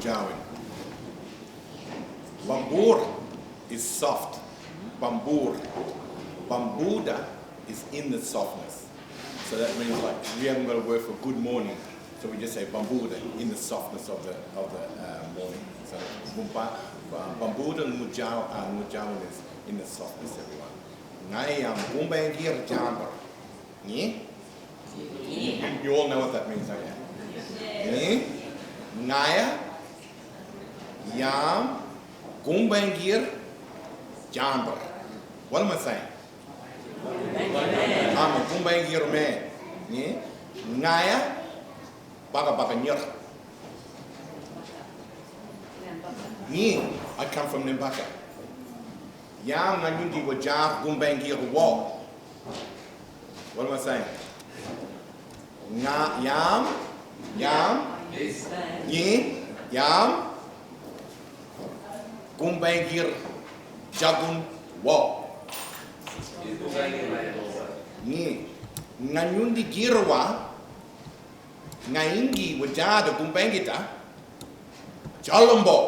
mujawin. Bambur is soft. Bambur. Bambuda is in the softness. So that means like we haven't got a word for good morning. So we just say bambuda in the softness of the morning. So bambuda and mujawin is in the softness, everyone. Ngayam Gumbaynggirr Jasper. You all know what that means, don't you? Ngaya Yam Gumbaynggirr Jasper. What am I saying? I'm a Gumbaynggirr man. Ngaya Baga Nyur. I come from Nimbaka. Yam Nanyundi Wajar Gumbaynggirr Wall. What am I saying? Yam Gumbaynggirr Jagun Wall. Nganyundi Girwa Ngaingi Wajada Gumbaynggita Jalombo.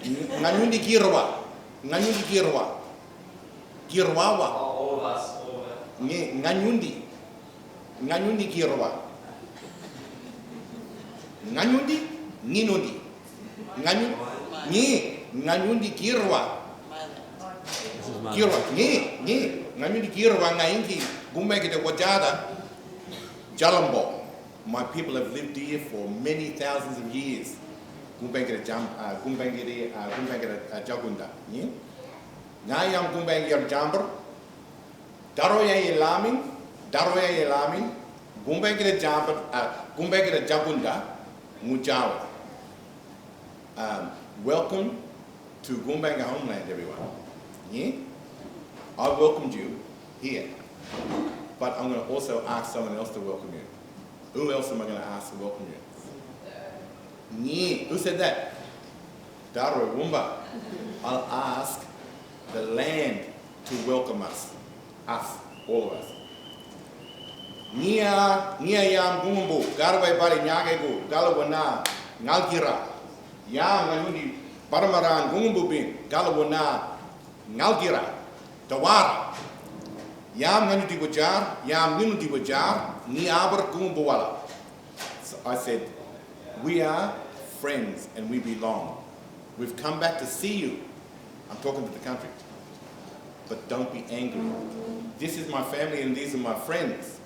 Nganyundi Girwa Girwawa. All of us. Nganyundi Girwa. Nganyundi Ninundi. Nganyundi Girwa. Girwa. Nganyundi Girwa Ngaingi Gumbaynggita Wajada Jalombo. My people have lived here for many thousands of years. Gumbaynggita Jagunda. Ngayam Gumbaynggirr Jasper. Daroya Yelamin. Gumbaynggita Jasper. Gumbaynggita Jagunda Mujawa. Welcome to Gumbaynggirr homeland, everyone. I welcomed you here, but I'm going to also ask someone else to welcome you. Who else am I going to ask to welcome you? Who said that? Daro Wumba. I'll ask the land to welcome us, all of us. Nia yam gumbu, garway bari nyagegu, galawana, ngalgira. Yam ngayundi paramaran gumbu bin, galawana, ngalgira, dawara. Yam ngayundi wajar, yam minuti wajar, niabar gumbu wala. So I said, we are friends and we belong. We've come back to see you. I'm talking to the country. But don't be angry. This is my family and these are my friends.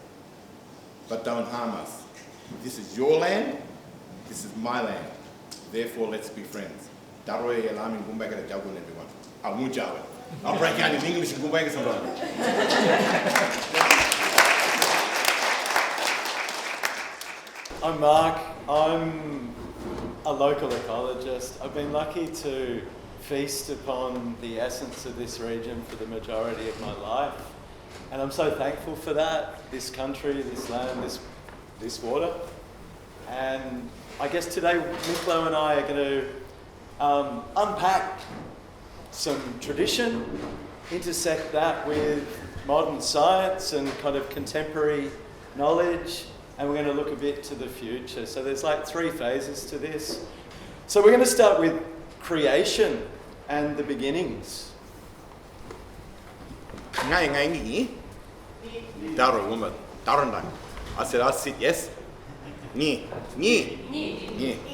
But don't harm us. This is your land. This is my land. Therefore, let's be friends. Daroe Yelamin Gumbaynggirr Jagun, everyone. I'll break out in English and Gumbaynggirr sometime. I'm Mark. I'm a local ecologist. I've been lucky to feast upon the essence of this region for the majority of my life. And I'm so thankful for that, this country, this land, this water. And I guess today Micklo and I are going to unpack some tradition, intersect that with modern science and kind of contemporary knowledge, and we're going to look a bit to the future. So there's like 3 phases to this. So we're going to start with creation and the beginnings. Daro woman, Darandang. I said, I'll sit, yes?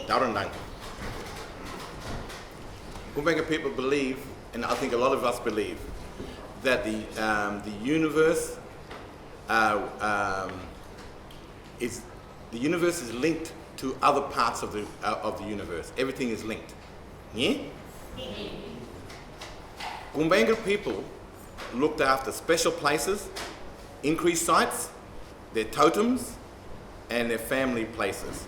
Darandang. Gumbaynggirr people believe, and I think a lot of us believe, that the universe is linked to other parts of the universe. Everything is linked. Gumbaynggirr people looked after special places, increased sites, their totems, and their family places.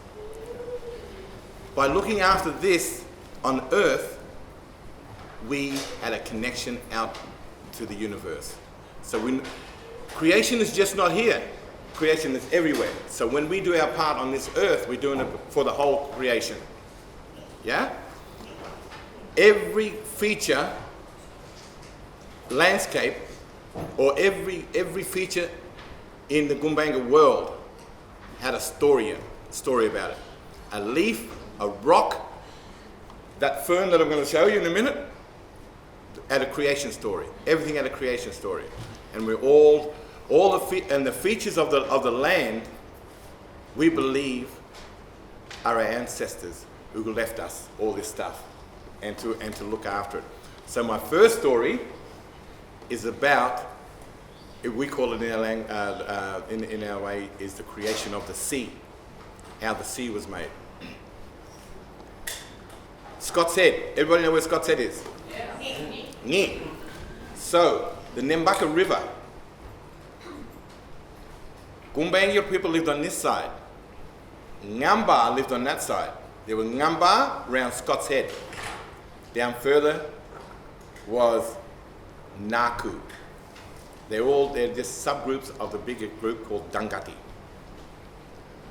By looking after this on Earth, we had a connection out to the universe. So creation is just not here. Creation is everywhere. So when we do our part on this Earth, we're doing it for the whole creation. Yeah? Every feature, landscape, or every feature in the Gumbaynggirr world had a story about it. a leaf, a rock, that fern that I'm going to show you in a minute, at a creation story. Everything at a creation story. And we're all the features of the land, we believe, are our ancestors who left us all this stuff and to look after it. So my first story is about, we call it in our way, is the creation of the sea, how the sea was made. Scott's Head. Everybody know where Scott's Head is? Yeah. So, the Nembaka River. Gumbaynggirr people lived on this side. Ngamba lived on that side. There was Ngamba around Scott's Head. Down further was Naku. They're just subgroups of the bigger group called Dangati.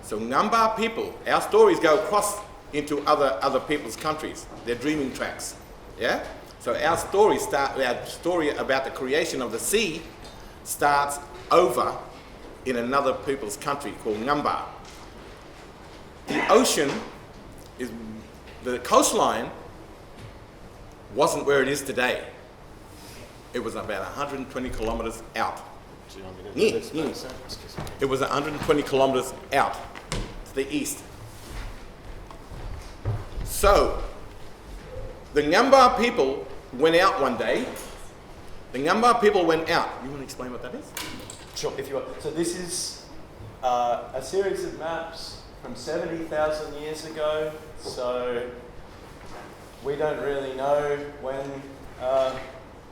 So Ngamba people, our stories go across into other people's countries. They're dreaming tracks. Yeah? So our story about the creation of the sea starts over in another people's country called Ngamba. The ocean the coastline wasn't where it is today. It was about 120 kilometers out. It was 120 kilometers out to the east. So, the Ngamba people went out one day. The Ngamba people went out. You want to explain what that is? Sure, if you want. So this is a series of maps from 70,000 years ago. So we don't really know when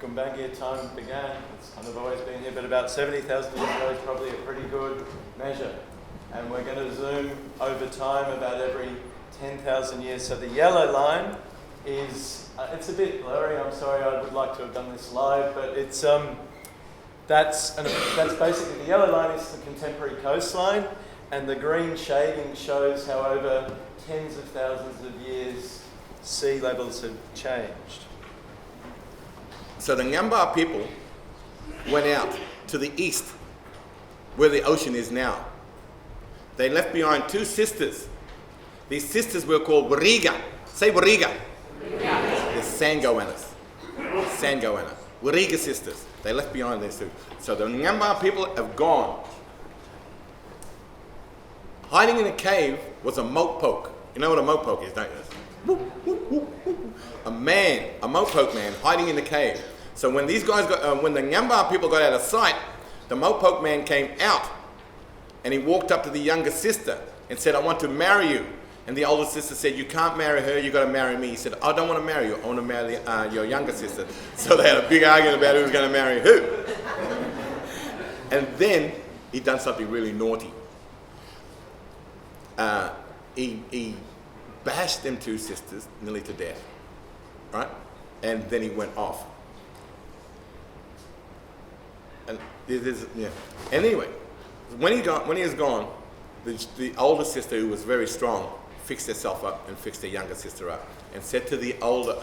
Gumbaynggirr time began. It's kind of always been here, but about 70,000 years ago is probably a pretty good measure. And we're going to zoom over time about every 10,000 years. So the yellow line is, it's a bit blurry, I'm sorry, I would like to have done this live, but it's, that's basically, the yellow line is the contemporary coastline, and the green shading shows how over tens of thousands of years sea levels have changed. So the Ngamba people went out to the east, where the ocean is now. They left behind two sisters. These sisters were called Wariga. Say Wariga. They're Sangoanas. Sangoana. Wariga sisters. They left behind these two. So the Ngamba people have gone. Hiding in a cave was a mopoke. You know what a mopoke is, don't you? A mopoke man hiding in the cave. So when these guys when the Ngamba people got out of sight, the mopoke man came out and he walked up to the younger sister and said, "I want to marry you." And the older sister said, "You can't marry her, you got to marry me." He said, "I don't want to marry you, I want to marry your younger sister." So they had a big argument about who was going to marry who. And then he'd done something really naughty. He bashed them two sisters nearly to death, right? And then he went off. And anyway, when he was gone, the older sister, who was very strong, fixed herself up and fixed the younger sister up, and said to the older,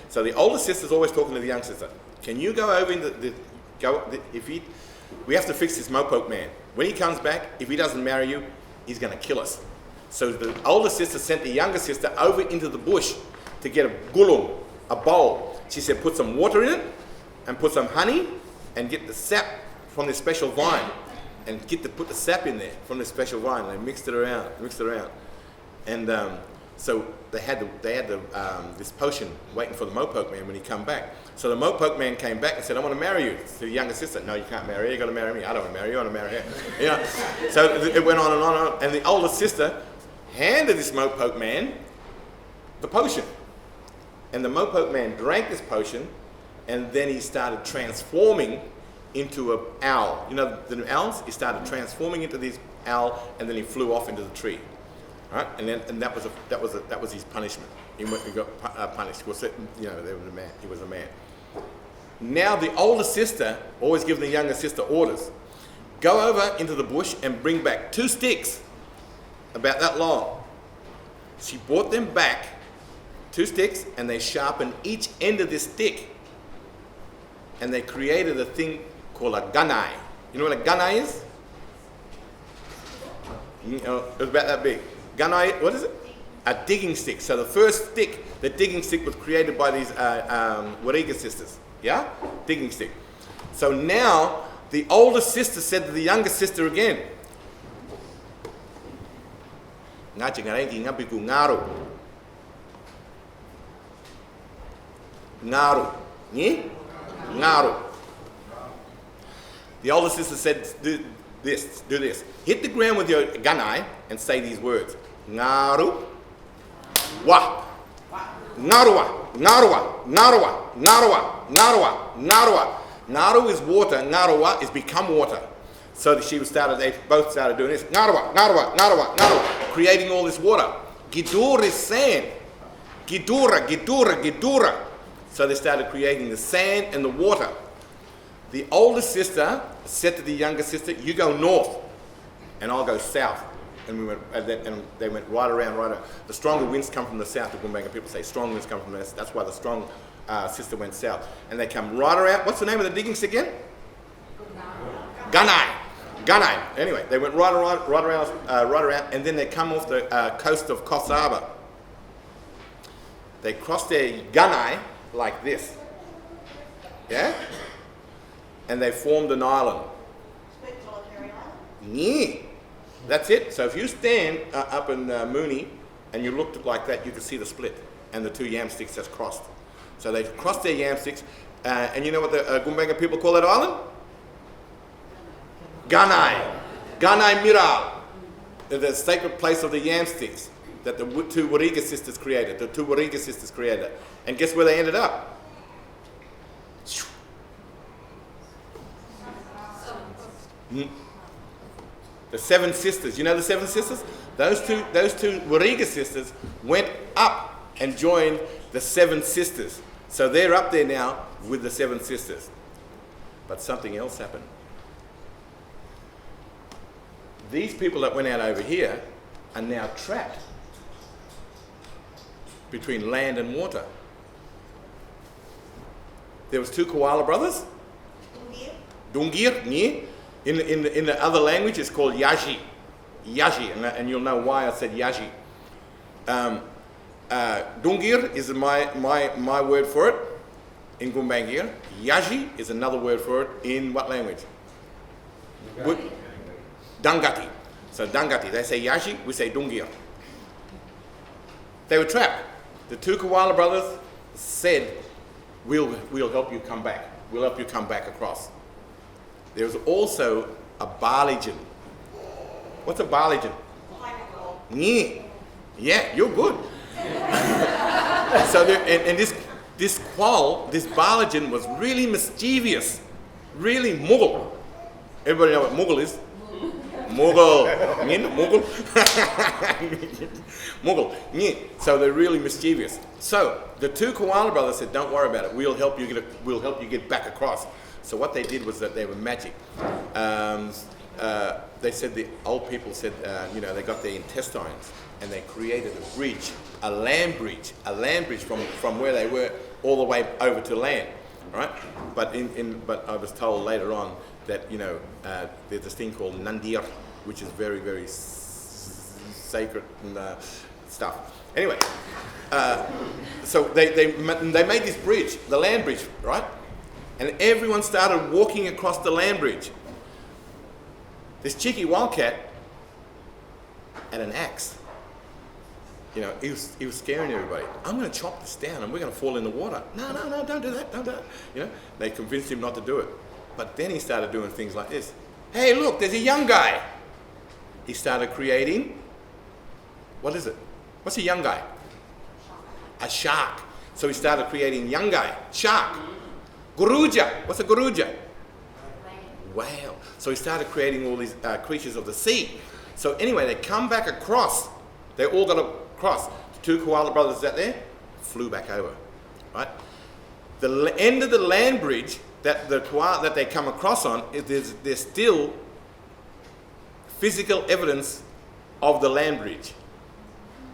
so the older sister's always talking to the younger sister, "Can you go over in we have to fix this mopoke man. When he comes back, if he doesn't marry you, he's going to kill us." So the older sister sent the younger sister over into the bush to get a gulum, a bowl. She said, "Put some water in it and put some honey and get the sap from this special vine and put the sap in there from this special vine." And they mixed it around. And so they had this potion waiting for the mopoke man when he come back. So the mopoke man came back and said, "I want to marry you." To the younger sister, "No, you can't marry her. You got to marry me." "I don't want to marry you. I want to marry her." You know. So it went on and on and on. And the older sister handed this mopoke man the potion, and the mopoke man drank this potion, and then he started transforming into an owl. You know the owls? He started transforming into this owl, and then he flew off into the tree. Right? And that was his punishment. He got punished. Well, you know, he was a man. Now the older sister always gives the younger sister orders. Go over into the bush and bring back 2 sticks, about that long. She brought them back, 2 sticks, and they sharpened each end of this stick, and they created a thing called a gunai. You know what a gunai is? You know, it was about that big. Gunai, what is it? A digging stick. So the first stick, the digging stick was created by these Warriga sisters. Yeah? Digging stick. So now the older sister said to the younger sister again, Ngaru. Ngaru. Ngaru. The older sister said, do this. Hit the ground with your gunai and say these words. Ngaru. Wa. Ngaruwa. Ngaruwa. Ngaruwa. Ngaruwa. Ngaruwa. Ngaruwa. Ngaru is water. Ngaruwa is become water. So they both started doing this. Ngaruwa. Ngaruwa. Ngaruwa. Ngaruwa. Creating all this water. Gidur is sand. Gidura. Gidura. Gidura. So they started creating the sand and the water. The older sister said to the younger sister, you go north and I'll go south. And they went right around. The stronger winds come from the south. The Gumbaynggirr people say strong winds come from the west. That's why the strong sister went south. And they come right around. What's the name of the digging stick again? Gunai. Anyway, they went right around, and then they come off the coast of Kosaba. They crossed their gunai like this. Yeah? And they formed an island. Yeah. That's it. So if you stand up in Mooney and you looked like that, you could see the split and the two yam sticks that's crossed. So they've crossed their yam sticks, and you know what the Gumbaynggirr people call that island? Gunai Miral, the sacred place of the yam sticks that the two Warriga sisters created. And guess where they ended up? The seven sisters. You know the seven sisters? Those two Warriga sisters went up and joined the seven sisters. So they're up there now with the seven sisters. But something else happened. These people that went out over here are now trapped between land and water. There was two koala brothers. Dungir. In the other language, it's called Yaji, and you'll know why I said Yaji. Dungir is my word for it in Gumbaynggirr. Yaji is another word for it in what language? Dangati. So Dangati, they say Yaji, we say Dungir. They were trapped. The two koala brothers said, we'll help you come back. We'll help you come back across. There was also a barleygen. What's a barleygen? Yeah, you're good. So this barleygen was really mischievous, really muggle. Everybody know what muggle is? Muggle. So they're really mischievous. So the two koala brothers said, "Don't worry about it. We'll help you get back across." So what they did was that they were magic. They said the old people said, they got their intestines and they created a bridge, a land bridge from where they were all the way over to land, right? But I was told later on that there's this thing called Nandir, which is very, very sacred and stuff. Anyway, so they made this bridge, the land bridge, right? And everyone started walking across the land bridge. This cheeky wildcat had an axe. He was scaring everybody. I'm going to chop this down and we're going to fall in the water. No, don't do that, They convinced him not to do it. But then he started doing things like this. Hey, look, there's a young guy. He started creating, what is it? What's a young guy? A shark. So he started creating young guy, shark. Guruja. What's a guruja? Whale. So he started creating all these creatures of the sea. So anyway, they come back across. They all got across. The two koala brothers out there flew back over. Right? The end of the land bridge that they come across on, there's still physical evidence of the land bridge.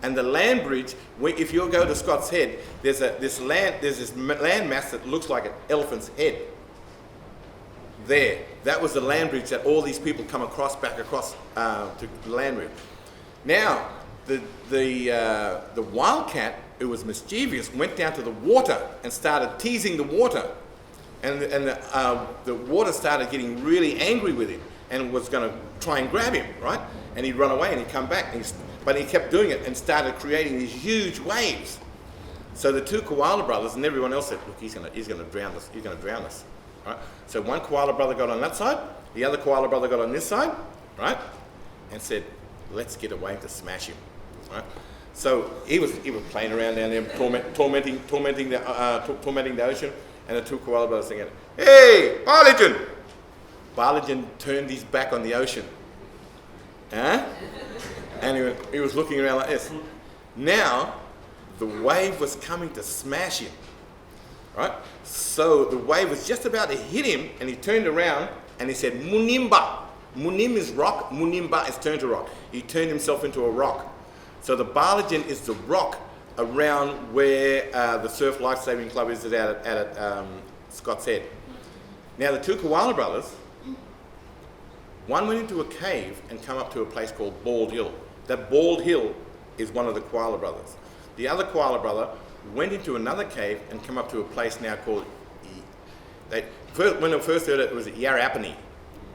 And the land bridge, if you go to Scott's Head, there's this land mass that looks like an elephant's head. There, that was the land bridge that all these people come back across to the land bridge. Now, the wildcat, who was mischievous, went down to the water and started teasing the water. And the water started getting really angry with him and was going to try and grab him, right? And he'd run away and he'd come back. But he kept doing it and started creating these huge waves. So the two koala brothers and everyone else said, look, he's going to drown us. He's going to drown us. Right? So one koala brother got on that side, the other koala brother got on this side, right? And said, let's get a wave to smash him. Right? So he was playing around down there, tormenting the ocean, and the two koala brothers thinking, hey, Barligan! Barligan turned his back on the ocean. Huh? And he was looking around like this. Now, the wave was coming to smash him. Right? So the wave was just about to hit him, and he turned around and he said, Munimba. Munim is rock, Munimba is turn to rock. He turned himself into a rock. So the Barligan is the rock around where the Surf Lifesaving Club is at Scott's Head. Now the two koala brothers, one went into a cave and come up to a place called Bald Hill. That Bald Hill is one of the koala brothers. The other koala brother went into another cave and come up to a place now called, when they first heard it was Yarrapini.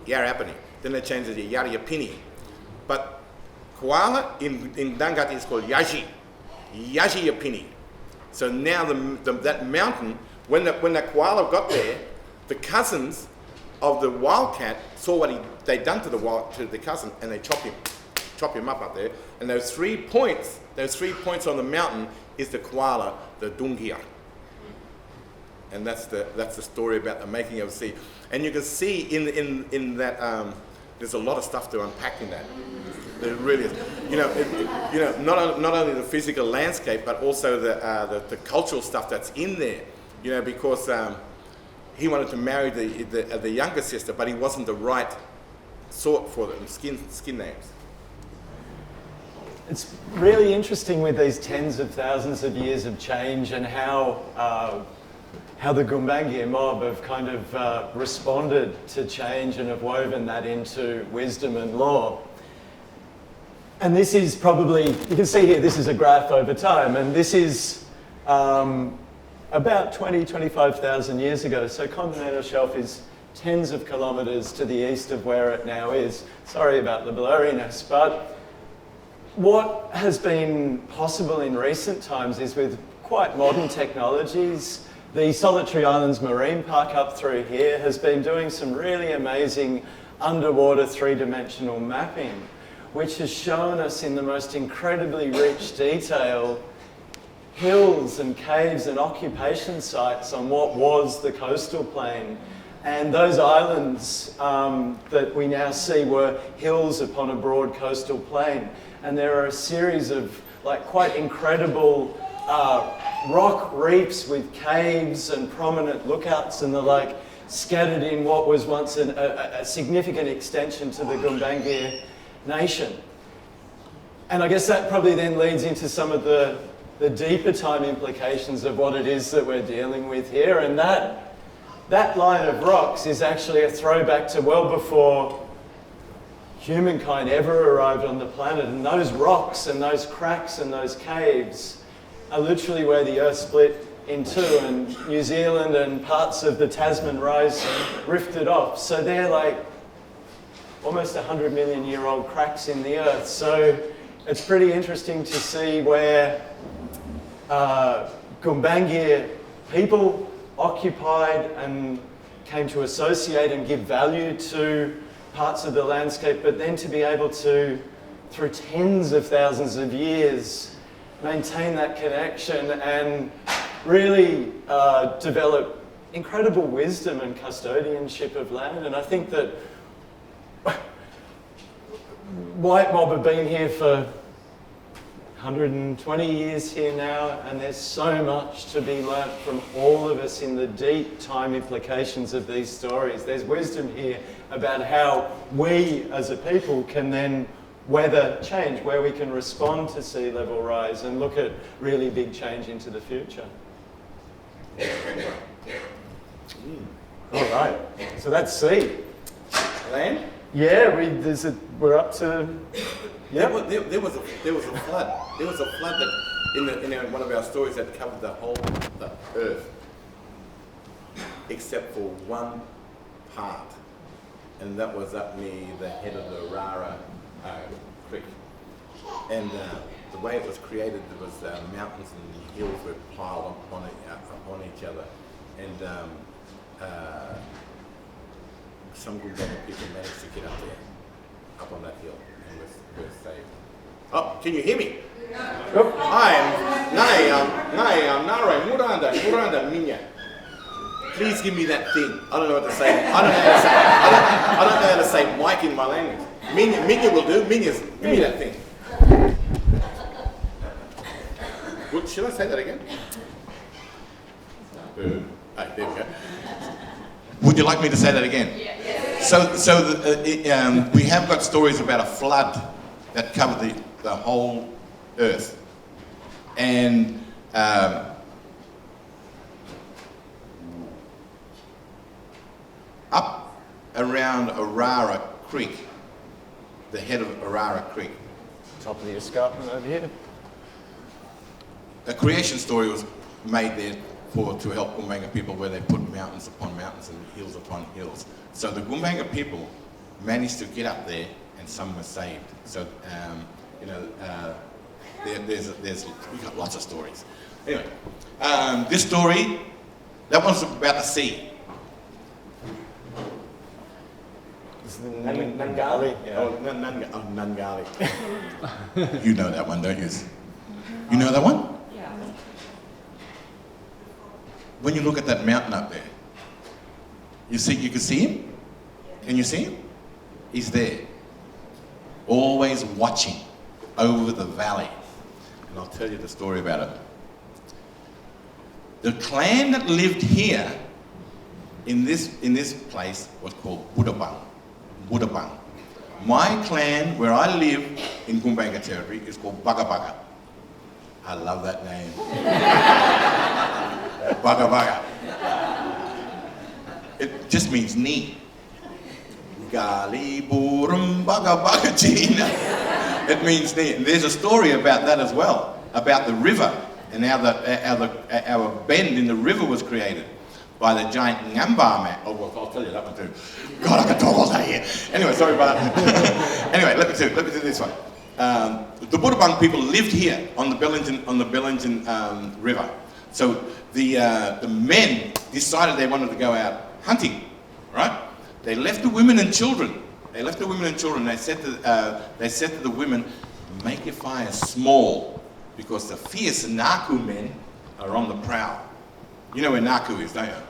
Then they changed it to Yarriapini. But koala in Dangati is called Yajiapini. So now that mountain, when that koala got there, the cousins of the wildcat saw what they'd done to the cousin, and they chop him up there. And those 3 points on the mountain is the koala, the Gumbaynggirr. And that's the story about the making of the sea. And you can see in that there's a lot of stuff to unpack in that. There really is. Not only the physical landscape, but also the cultural stuff that's in there. Because he wanted to marry the younger sister, but he wasn't the right sort for them. Skin names. It's really interesting with these tens of thousands of years of change and how the Gumbaynggirr mob have kind of responded to change and have woven that into wisdom and law. And this is probably, you can see here, this is a graph over time, and this is about 25,000 years ago. So continental shelf is tens of kilometres to the east of where it now is. Sorry about the blurriness, but what has been possible in recent times is with quite modern technologies. The Solitary Islands Marine Park up through here has been doing some really amazing underwater three-dimensional mapping, which has shown us in the most incredibly rich detail hills and caves and occupation sites on what was the coastal plain. And those islands that we now see were hills upon a broad coastal plain. And there are a series of quite incredible rock reefs with caves and prominent lookouts and the like scattered in what was once a significant extension to the Gumbaynggirr nation. And I guess that probably then leads into some of the deeper time implications of what it is that we're dealing with here. And that line of rocks is actually a throwback to well before humankind ever arrived on the planet. And those rocks and those cracks and those caves are literally where the Earth split in two, and New Zealand and parts of the Tasman Rise rifted off. So they're like almost 100 million year old cracks in the Earth. So it's pretty interesting to see where Gumbaynggirr people occupied and came to associate and give value to parts of the landscape, but then to be able to, through tens of thousands of years, maintain that connection and really develop incredible wisdom and custodianship of land. And I think that White Mob have been here for 120 years here now, and there's so much to be learnt from all of us in the deep time implications of these stories. There's wisdom here about how we as a people can then weather change, where we can respond to sea level rise and look at really big change into the future. All right, so that's sea. Land? Yeah, we're up to. Yeah. There was a flood. There was a flood that in one of our stories that covered the earth, except for one part, and that was up near the head of the Rara Creek. And the way it was created, there was mountains and hills were piled upon each other, and some Gumbaynggirr people managed to get up there, up on that hill, and were saved. Oh, can you hear me? Nare Muranda Minya. Please give me that thing. I don't know what to say. I don't know how to say mic in my language. Minya will do. Minya's, give me that thing. Should I say that again? There we go. Would you like me to say that again? Yes. So we have got stories about a flood that covered the whole earth, and up around Arara Creek, the head of Arara Creek. Top of the escarpment over here. A creation story was made there to help Gumbaynggirr people, where they put mountains upon mountains and hills upon hills. So the Gumbaynggirr people managed to get up there, and some were saved. So we've got lots of stories. Anyway, this story, that one's about the sea. Nangali. Yeah. Oh, Nangali. You know that one, don't you? You know that one? Yeah. When you look at that mountain up there, you can see him? Can you see him? He's there, always watching over the valley. And I'll tell you the story about it. The clan that lived here in this place was called Budabang. My clan, where I live in Gumbaynggirr territory, is called Baga. I love that name. Baga. It just means knee. Gali burum baga china. It means knee. And there's a story about that as well, about the river and how our bend in the river was created by the giant Ngamba man. Oh, well, I'll tell you that one too. God, I can talk all day here. Anyway, sorry about that. Anyway, let me do this one. The Budabang people lived here on the Bellingen River. So the men decided they wanted to go out hunting, right? They left the women and children. They said to the women, make your fire small, because the fierce Naku men are on the prowl. You know where Naku is, don't you?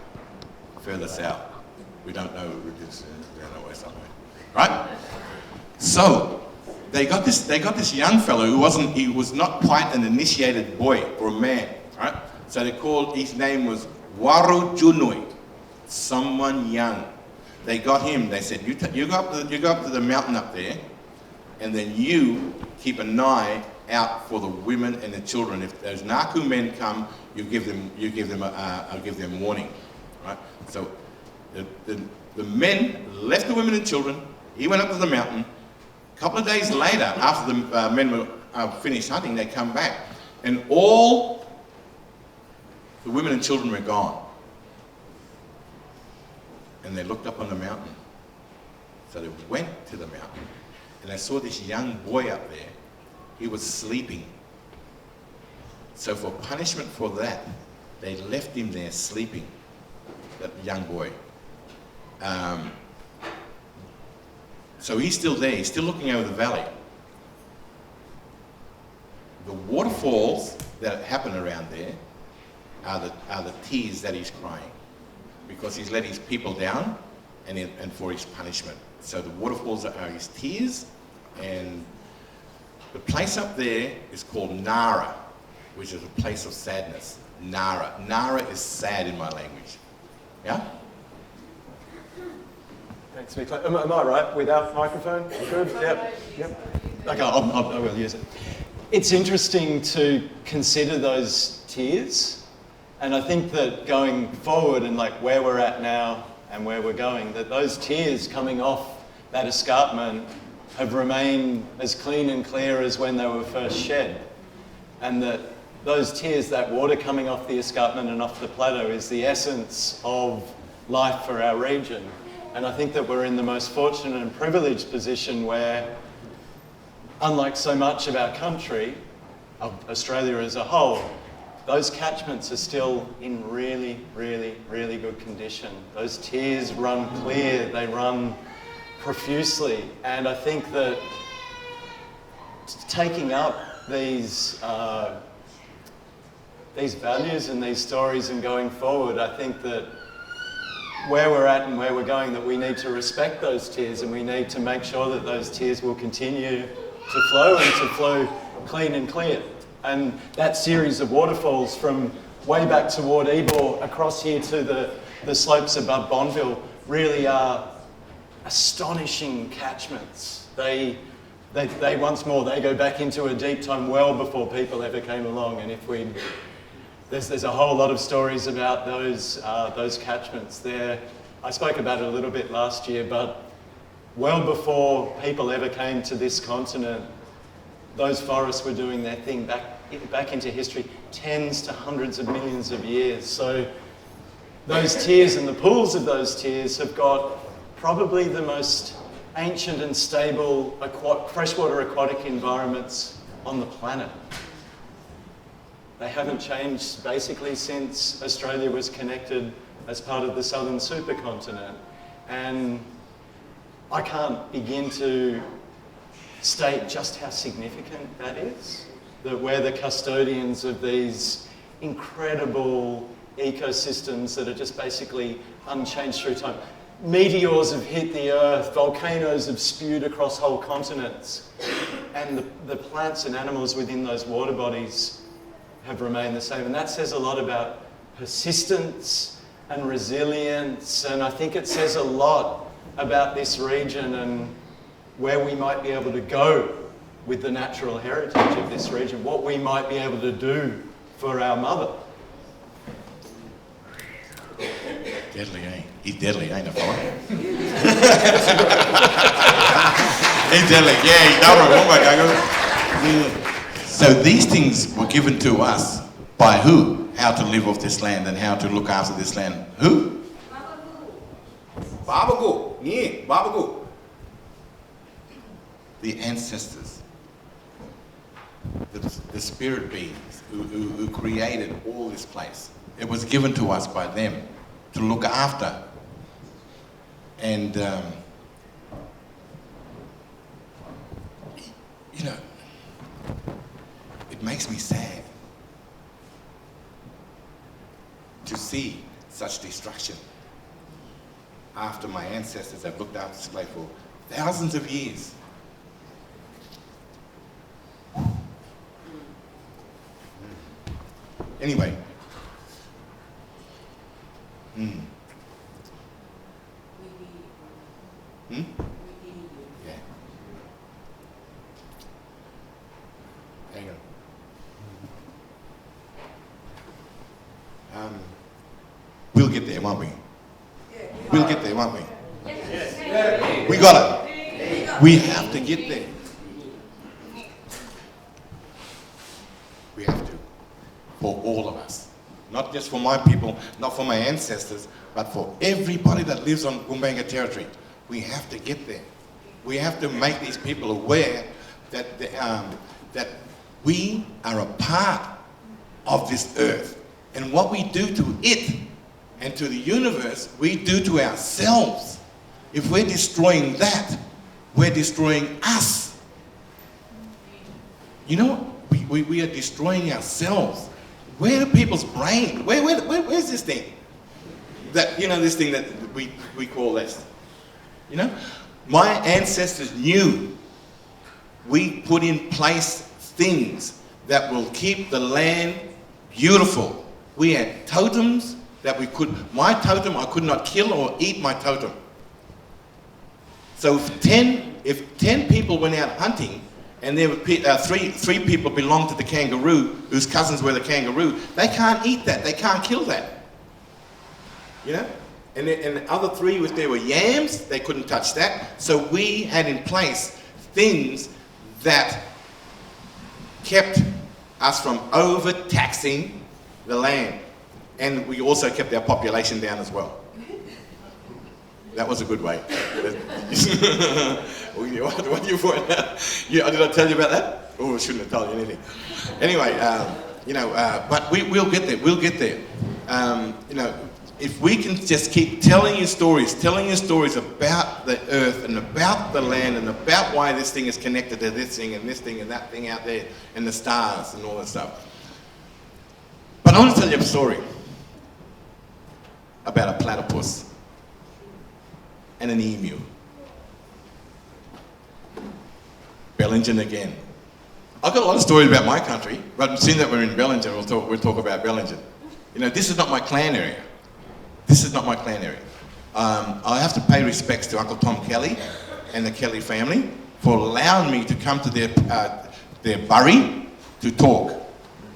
Further south. We don't know where somewhere, right? So they got this young fellow he was not quite an initiated boy or a man, right? So his name was Waru Junui, someone young. They got him. They said, you go up to the mountain up there, and then you keep an eye out for the women and the children. If those Naku men come, I'll give them warning, right? So the men left the women and children. He went up to the mountain. A couple of days later, after the men were finished hunting, they come back, and all the women and children were gone. And they looked up on the mountain. So they went to the mountain, and they saw this young boy up there. He was sleeping. So for punishment for that, they left him there sleeping, that young boy. So he's still there, he's still looking over the valley. The waterfalls that happen around there are the tears that he's crying, because he's let his people down and for his punishment. So the waterfalls are his tears, and the place up there is called Nara, which is a place of sadness. Nara. Nara is sad in my language. Yeah? Thanks, Micklo. Am I right without microphone? Good? Yep. Okay, I will use it. It's interesting to consider those tears, and I think that going forward and like where we're at now and where we're going, that those tears coming off that escarpment have remained as clean and clear as when they were first shed. And that those tears, that water coming off the escarpment and off the plateau, is the essence of life for our region. And I think that we're in the most fortunate and privileged position where, unlike so much of our country, of Australia as a whole, those catchments are still in really, really, really good condition. Those tears run clear, they run profusely. And I think that taking up these values and these stories and going forward, I think that where we're at and where we're going, that we need to respect those tears, and we need to make sure that those tears will continue to flow and to flow clean and clear. And that series of waterfalls from way back toward Ebor across here to the slopes above Bonneville really are astonishing catchments. They once more, they go back into a deep time well before people ever came along. And if we, there's a whole lot of stories about those catchments there. I spoke about it a little bit last year, but well before people ever came to this continent, those forests were doing their thing back into history, tens to hundreds of millions of years. So those tears and the pools of those tears have got probably the most ancient and stable freshwater aquatic environments on the planet. They haven't changed basically since Australia was connected as part of the southern supercontinent. And I can't begin to state just how significant that is, that we're the custodians of these incredible ecosystems that are just basically unchanged through time. Meteors have hit the earth, volcanoes have spewed across whole continents, and the plants and animals within those water bodies have remained the same. And that says a lot about persistence and resilience, and I think it says a lot about this region and where we might be able to go with the natural heritage of this region, what we might be able to do for our mother. Deadly, eh? He's deadly, ain't it, fella? He's deadly, yeah, he's not a So these things were given to us by who? How to live off this land and how to look after this land. Who? Babagu. Yeah, Babagu. The ancestors. The spirit beings who created all this place. It was given to us by them to look after. And, you know, it makes me sad to see such destruction after my ancestors have looked after this place for thousands of years. Anyway. Yeah. Hang on. We'll get there, won't we? We'll get there, won't we? Yes. We got it. We have to get there. We have to. For all of us. Not just for my people, not for my ancestors, but for everybody that lives on Gumbaynggirr territory. We have to get there. We have to make these people aware that that we are a part of this earth. And what we do to it and to the universe, we do to ourselves. If we're destroying that, we're destroying us. You know, we are destroying ourselves. Where are people's brain? Where's this thing? That, you know, this thing that we call this. You know, my ancestors knew we put in place things that will keep the land beautiful. We had totems that we could, my totem, I could not kill or eat my totem. So if 10 people went out hunting and there were three people belonged to the kangaroo, whose cousins were the kangaroo, they can't eat that, they can't kill that. You know? And the other 3 was there were yams, they couldn't touch that. So we had in place things that kept us from overtaxing the land. And we also kept our population down as well. That was a good way. What do you point out? Did I tell you about that? Oh, I shouldn't have told you anything. Anyway, but we'll get there. We'll get there. If we can just keep telling you stories about the earth and about the land and about why this thing is connected to this thing and that thing out there and the stars and all that stuff. But I want to tell you a story about a platypus and an emu. Bellingen again. I've got a lot of stories about my country, but seeing that we're in Bellingen, we'll talk about Bellingen. This is not my clan area. This is not my clan area. I have to pay respects to Uncle Tom Kelly and the Kelly family for allowing me to come to their burry to talk.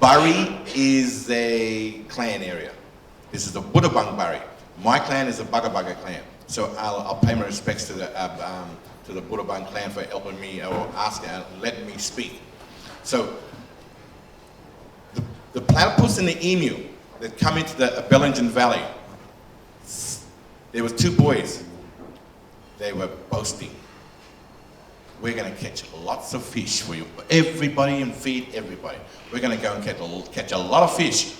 Burry is a clan area. This is the Buddhabung burry. My clan is the Bugga Bugga clan. So I'll pay my respects to the Buddhabung clan for helping me or letting me speak. So the platypus and the emu that come into the Bellingen Valley, there was 2 boys. They were boasting. We're going to catch lots of fish for you, everybody, and feed everybody. We're going to go and catch a lot of fish.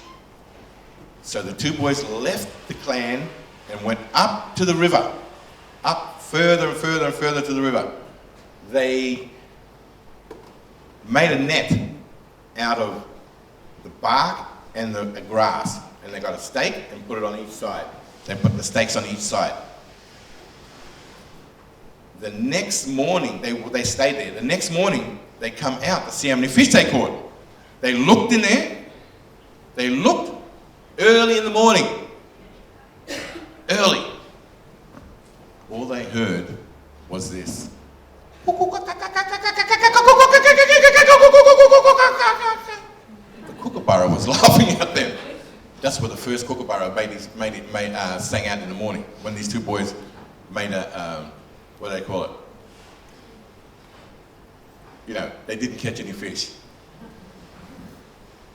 So the 2 boys left the clan and went up to the river, up further and further and further to the river. They made a net out of the bark and the grass, and they got a stake and put it on each side. They put the stakes on each side. The next morning, they stayed there. The next morning, they come out to see how many fish they caught. They looked in there. They looked early in the morning. Early. All they heard was this. The kookaburra was laughing at them. That's where the first kookaburra sang out in the morning, when these 2 boys made a, what do they call it? They didn't catch any fish.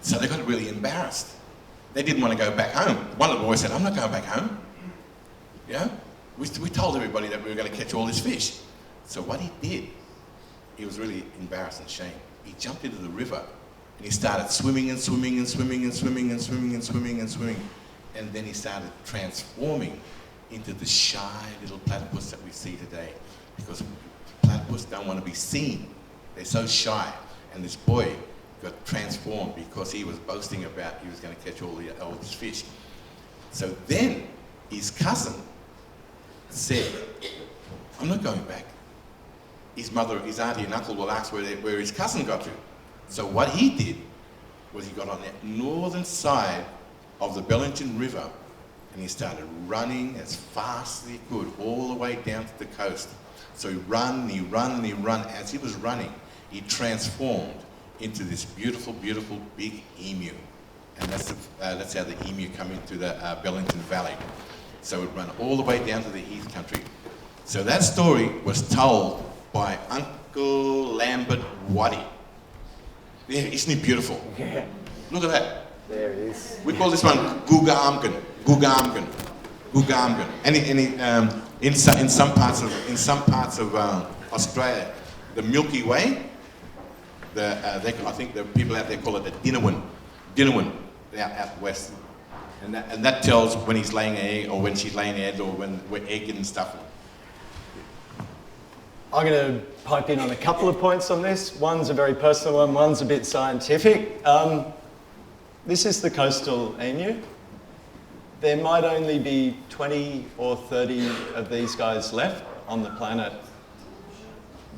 So they got really embarrassed. They didn't want to go back home. One of the boys said, I'm not going back home. We told everybody that we were going to catch all this fish. So what he did, he was really embarrassed and ashamed. He jumped into the river and he started swimming and swimming and swimming and swimming and swimming and swimming and swimming. And then he started transforming into the shy little platypus that we see today. Because platypus don't want to be seen. They're so shy. And this boy got transformed because he was boasting about he was going to catch all this fish. So then his cousin said, I'm not going back. His mother, his auntie and uncle will ask where his cousin got to. So what he did was he got on the northern side of the Bellingen River and he started running as fast as he could all the way down to the coast. So he ran and he ran and he ran. As he was running, he transformed into this beautiful, beautiful big emu. And that's how the emu come into the Bellingen Valley. So it ran all the way down to the Heath Country. So that story was told by Uncle Lambert Waddy. Yeah, isn't he beautiful? Yeah. Look at that. There it is. We call this one Gumbaynggirr. And in some parts of Australia, the Milky Way, I think the people out there call it the Dinnerwin out west. And that tells when he's laying an egg or when she's laying an egg or when we're egging and stuff. I'm going to pipe in on a couple of points on this. One's a very personal one, one's a bit scientific. This is the coastal emu. There might only be 20 or 30 of these guys left on the planet.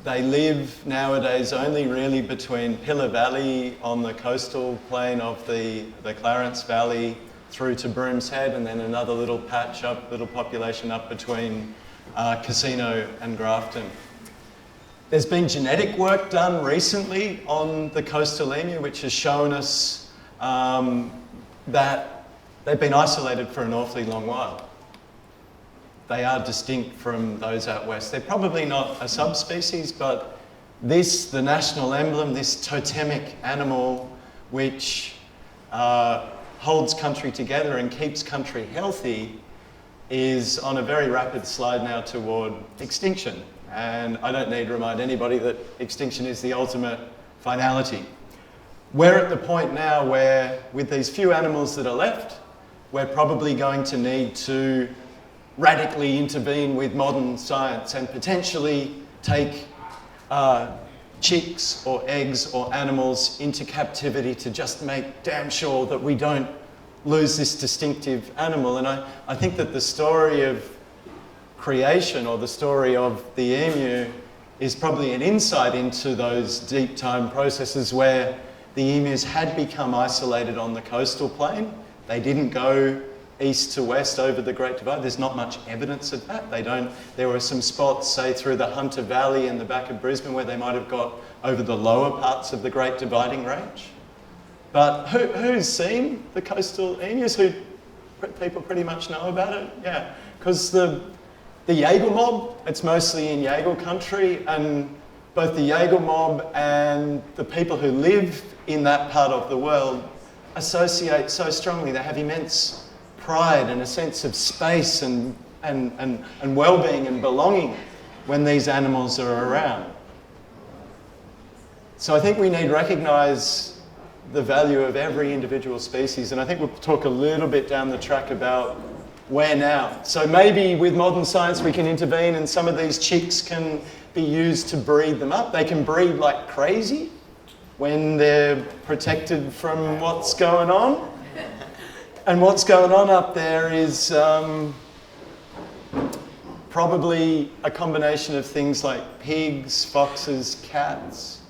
They live nowadays only really between Pillar Valley on the coastal plain of the Clarence Valley through to Brooms Head, and then another little patch up, little population up between Casino and Grafton. There's been genetic work done recently on the coastal emu, which has shown us that they've been isolated for an awfully long while. they are distinct from those out west. They're probably not a subspecies, but this, the national emblem, this totemic animal which holds country together and keeps country healthy, is on a very rapid slide now toward extinction. And I don't need to remind anybody that extinction is the ultimate finality. We're at the point now where, with these few animals that are left, we're probably going to need to radically intervene with modern science and potentially take chicks or eggs or animals into captivity to just make damn sure that we don't lose this distinctive animal. And I think that the story of creation, or the story of the emu, is probably an insight into those deep time processes where the emus had become isolated on the coastal plain. They didn't go east to west over the Great Divide. There's not much evidence of that. There were some spots, say through the Hunter Valley in the back of Brisbane, where they might have got over the lower parts of the Great Dividing Range. But who's seen the coastal emus? People pretty much know about it? Yeah, because the Jaeger mob, it's mostly in Jaeger country, and both the Jaeger mob and the people who live in that part of the world associate so strongly. They have immense pride and a sense of space and well-being and belonging when these animals are around. So I think we need to recognise the value of every individual species, and I think we'll talk a little bit down the track about where now. So maybe with modern science we can intervene and some of these chicks can be used to breed them up. They can breed like crazy when they're protected from what's going on. And what's going on up there is probably a combination of things like pigs, foxes, cats,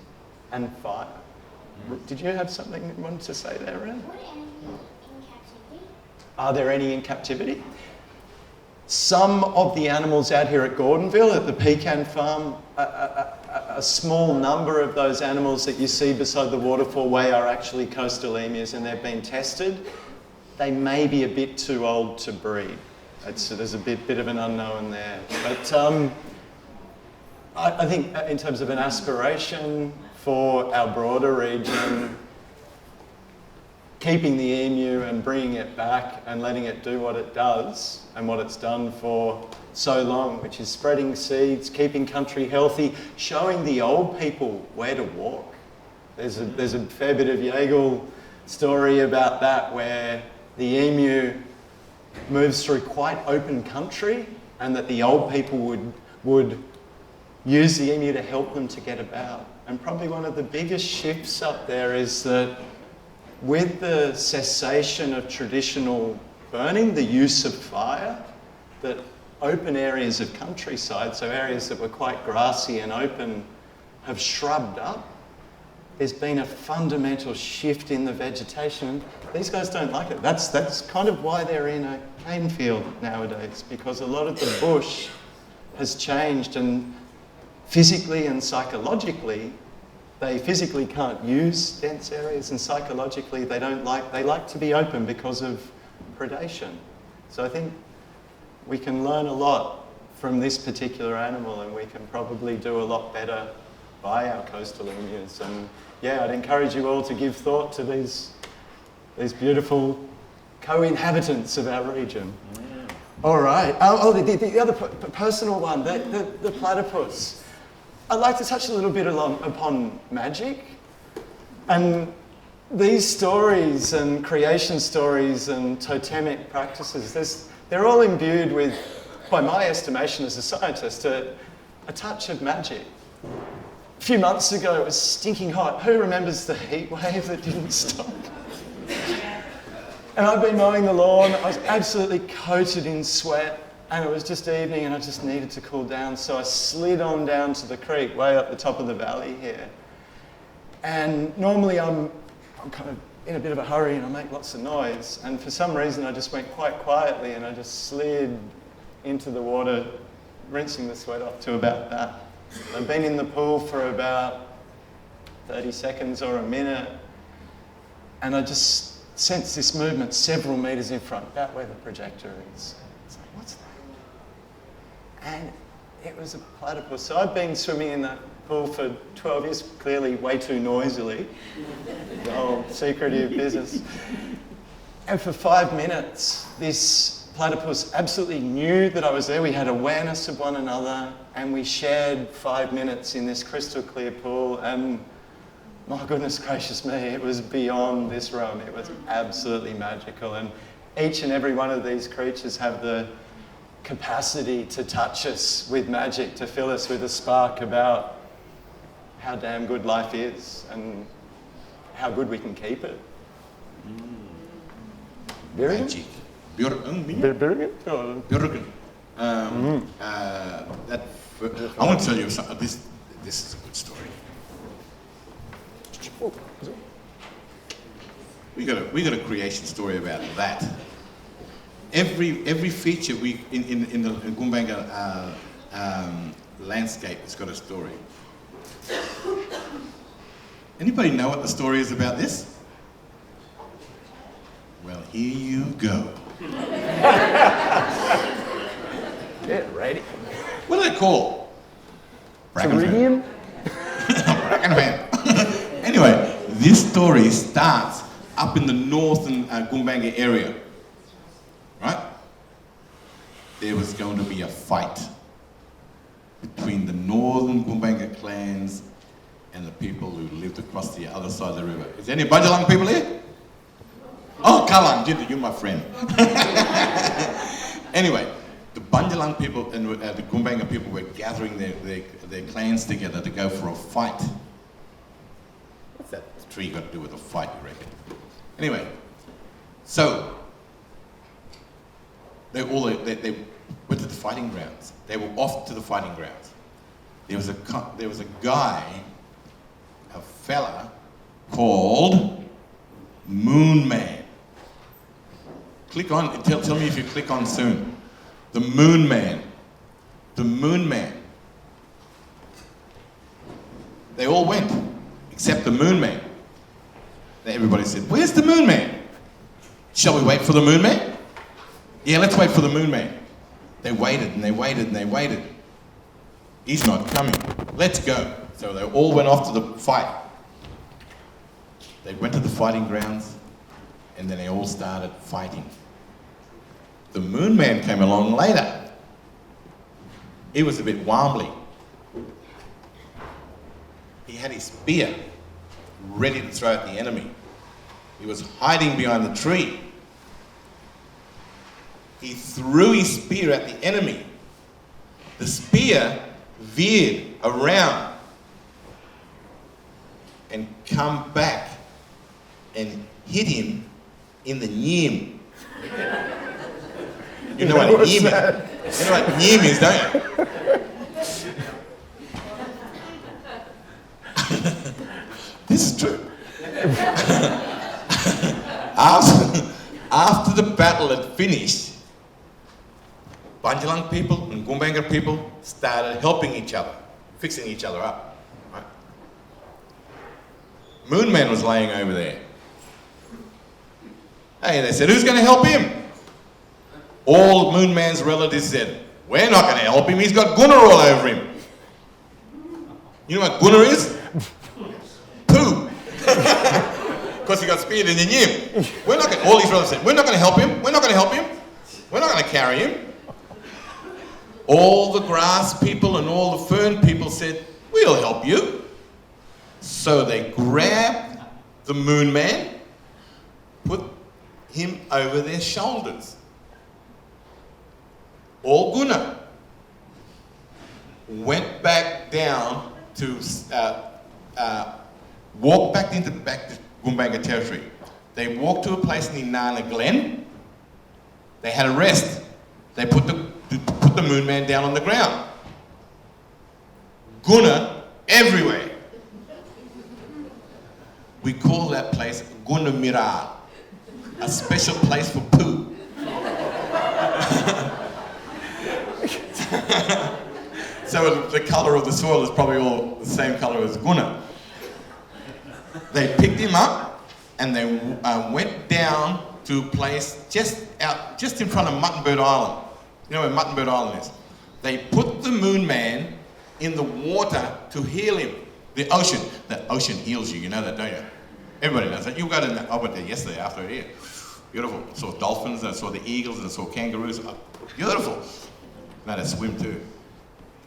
and fire. Did you have something you wanted to say there, Ren? Are there any in captivity? Some of the animals out here at Gordonville, at the pecan farm, a small number of those animals that you see beside the waterfall way are actually coastal emus, and they've been tested. They may be a bit too old to breed. There's a bit of an unknown there. But I think in terms of an aspiration for our broader region, keeping the emu and bringing it back and letting it do what it does and what it's done for so long, which is spreading seeds, keeping country healthy, showing the old people where to walk. There's a fair bit of Jaeger story about that, where the emu moves through quite open country and that the old people would use the emu to help them to get about. And probably one of the biggest shifts up there is that with the cessation of traditional burning, the use of fire, that open areas of countryside, so areas that were quite grassy and open, have shrubbed up. There's been a fundamental shift in the vegetation. These guys don't like it. That's kind of why they're in a cane field nowadays, because a lot of the bush has changed, and physically and psychologically, they physically can't use dense areas, and psychologically they like to be open because of predation. So I think we can learn a lot from this particular animal, and we can probably do a lot better by our coastal emus. And yeah, I'd encourage you all to give thought to these beautiful co-inhabitants of our region. Yeah. All right. The other personal one, the platypus. I'd like to touch a little bit upon magic. And these stories and creation stories and totemic practices, they're all imbued with, by my estimation as a scientist, a touch of magic. A few months ago, it was stinking hot. Who remembers the heat wave that didn't stop? And I'd been mowing the lawn. I was absolutely coated in sweat, and it was just evening, and I just needed to cool down. So I slid on down to the creek, way up the top of the valley here. And normally I'm kind of in a bit of a hurry, and I make lots of noise. And for some reason, I just went quite quietly, and I just slid into the water, rinsing the sweat off to about that. I've been in the pool for about 30 seconds or a minute, and I just sensed this movement several metres in front, about where the projector is. It's like, what's that? and it was a platypus. So I've been swimming in that pool for 12 years, clearly way too noisily. The whole secretive business. And for 5 minutes, this platypus absolutely knew that I was there. We had awareness of one another, and we shared 5 minutes in this crystal clear pool. And my goodness gracious me, it was beyond this realm. It was absolutely magical. And each and every one of these creatures have the capacity to touch us with magic, to fill us with a spark about how damn good life is and how good we can keep it. Magic. Birgit? I want to tell you something. This is a good story. We got a creation story about that. Every feature in the Gumbaynggirr landscape has got a story. Anybody know what the story is about this? Well, here you go. Get ready. What are they called? Iridium? Anyway, this story starts up in the northern Gumbaynggirr area, right? There was going to be a fight between the northern Gumbaynggirr clans and the people who lived across the other side of the river. Is there any Bunjalung people here? Oh, Kalang, you're my friend. Anyway, the Bunjalung people and the Gumbaynggirr people were gathering their clans together to go for a fight. What's that tree got to do with a fight, you reckon? Anyway, so they went to the fighting grounds. They were off to the fighting grounds. There was a guy, a fella called Moon Man. Click on, tell me if you click on soon. The Moon Man. The Moon Man. They all went, except the Moon Man. Everybody said, "Where's the Moon Man? Shall we wait for the Moon Man?" Yeah, let's wait for the Moon Man. They waited and they waited and they waited. He's not coming. Let's go. So they all went off to the fight. They went to the fighting grounds and then they all started fighting. The Moon Man came along later. He was a bit wobbly. He had his spear ready to throw at the enemy. He was hiding behind the tree. He threw his spear at the enemy. The spear veered around and come back and hit him in the nyim. You know what nyim is? You know what nyim is, don't you? This is true. After the battle had finished, Bunjalung people and Gumbaynggirr people started helping each other, fixing each other up. Right? Moon Man was laying over there. Hey, they said, "Who's going to help him?" All Moon Man's relatives said, "We're not going to help him. He's got Gunnar all over him." You know what Gunnar is? Poo. Because he got speared in the nyim. We're not going. All these relatives said, "We're not going to help him. We're not going to help him. We're not going to carry him." All the grass people and all the fern people said, "We'll help you." So they grabbed the Moon Man, put him over their shoulders. All Gunnar went back down to walk back to Gumbaynggirr territory. They walked to a place in Inanna Glen. They had a rest. They put the Moon Man down on the ground. Gunnar everywhere. We call that place Gunnar Mirar, a special place for poo. So the colour of the soil is probably all the same colour as Gunnar. They picked him up and they went down to a place just in front of Muttonbird Island. You know where Muttonbird Island is? they put the moon man in the water to heal him. The ocean heals you, you know that, don't you? Everybody knows that. You got in there. I went there yesterday after it here. Beautiful. I saw dolphins, I saw the eagles, and I saw kangaroos. Oh, beautiful. Know how to swim too.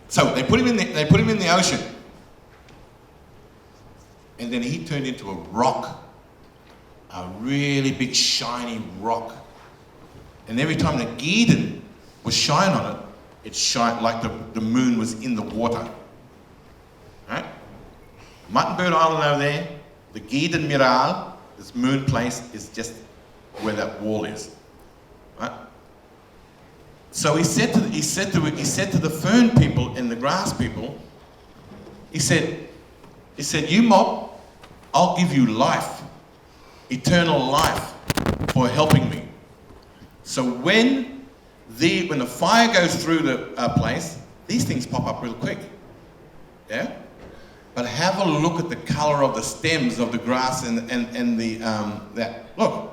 So they put him in the ocean. And then he turned into a rock. A really big shiny rock. And every time the Geeden would shine on it, it shined like the moon was in the water. Right? Muttonbird Island over there, the Gumbaynggirr, this moon place, is just where that wall is. Right? So he said to the fern people and the grass people, he said, you mob, I'll give you life, eternal life, for helping me. So when the fire goes through the place, these things pop up real quick. Yeah? But have a look at the colour of the stems of the grass and the that. Look.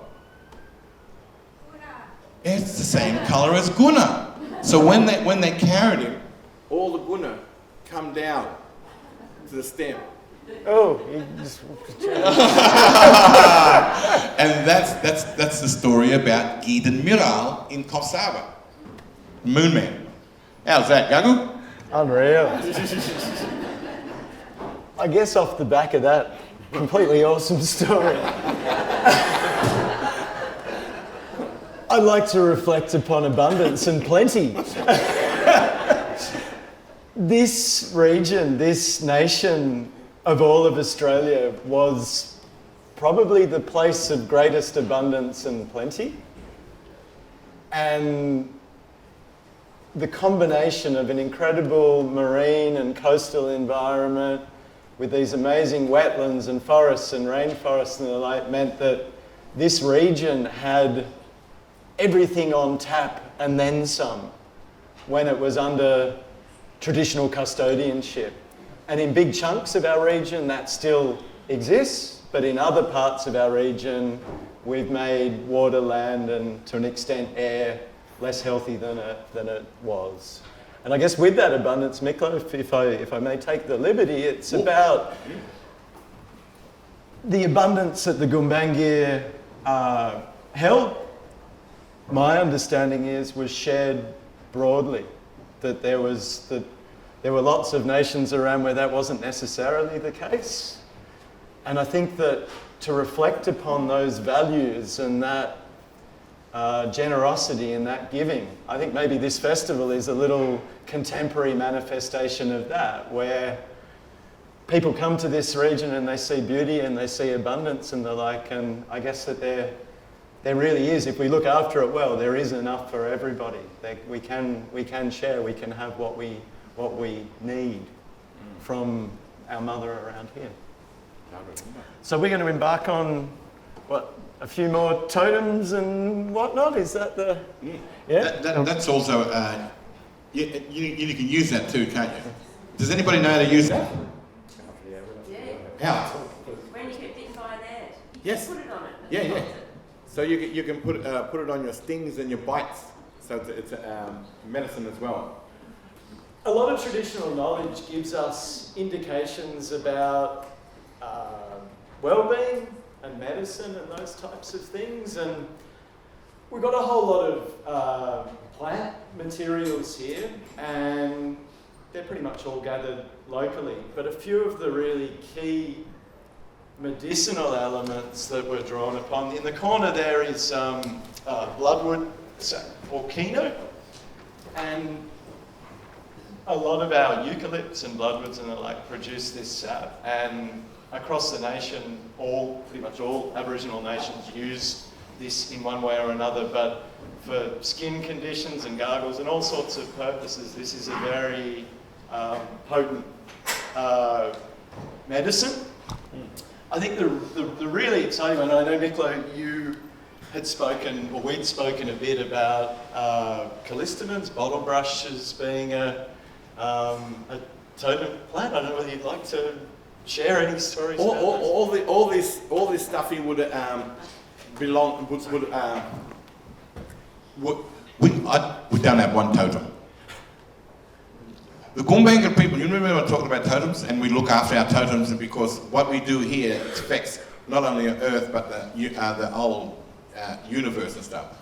It's the same colour as guna. So when they carried him, all the guna come down to the stem. Oh, he just... And that's the story about Gumbaynggirr in Kosovo. Moon Man. How's that, Gagu? Unreal. I guess off the back of that completely awesome story, I'd like to reflect upon abundance and plenty. This region, this nation of all of Australia was probably the place of greatest abundance and plenty. And the combination of an incredible marine and coastal environment with these amazing wetlands and forests and rainforests and the like meant that this region had everything on tap and then some when it was under traditional custodianship. And in big chunks of our region that still exists, but in other parts of our region we've made water, land and to an extent air less healthy than it was. And I guess with that abundance, Micklo, if I may take the liberty, it's about the abundance that the Gumbaynggirr held. My understanding was shared broadly, that there were lots of nations around where that wasn't necessarily the case. And I think that to reflect upon those values and that generosity and that giving, I think maybe this festival is a little contemporary manifestation of that, where people come to this region and they see beauty and they see abundance and the like, and I guess that there really is, if we look after it well, there is enough for everybody. We can share, we can have what we need from our mother around here. So we're going to embark on a few more totems and whatnot. Is that the? Yeah. That's also you can use that too, can't you? Does anybody know how to use that? Yeah. How? When you get bitten by that, Yes. put it on it. Yeah. So you can put it on your stings and your bites. So it's medicine as well. A lot of traditional knowledge gives us indications about well-being and medicine and those types of things, and we've got a whole lot of plant materials here, and they're pretty much all gathered locally, but a few of the really key medicinal elements that were drawn upon. In the corner there is bloodwood or kino, and a lot of our eucalypts and bloodwoods and the like produce this sap, and across the nation, pretty much all Aboriginal nations use this in one way or another, but for skin conditions and gargles and all sorts of purposes, this is a very potent medicine. I think the really exciting one, I know Micklo, you had spoken, or we'd spoken a bit about callistemons, bottle brushes being a totem plant. I don't know whether you'd like to share any stories about All this stuff here would belong. We don't have one totem. The Gumbaynggirr people, you remember I talked about totems, and we look after our totems, and because what we do here affects not only Earth but the whole universe and stuff.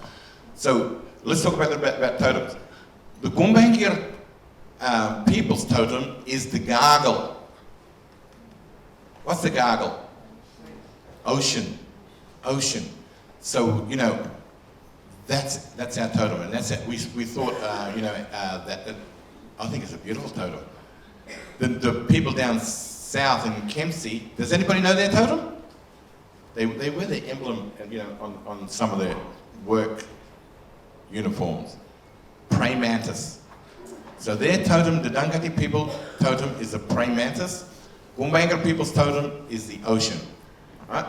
So let's talk about totems. The Gumbaynggirr people's totem is the gargle. What's the gargle? Ocean. Ocean. So, you know, that's our totem, and that's it. We thought, that I think it's a beautiful totem. The people down south in Kempsey, does anybody know their totem? They wear the emblem, you know, on some of their work uniforms. Praying mantis. So their totem, the Dunghutti people totem, is a praying mantis. Gumbaynggirr people's totem is the ocean. Right?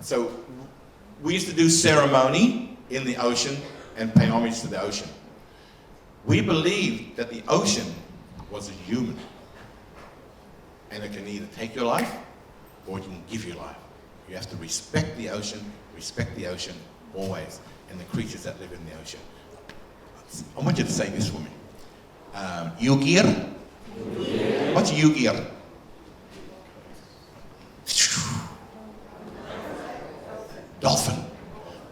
So we used to do ceremony in the ocean and pay homage to the ocean. We believed that the ocean was a human, and it can either take your life or it can give you life. You have to respect the ocean always, and the creatures that live in the ocean. I want you to say this for me. Yugir? What's Yugir? Dolphin.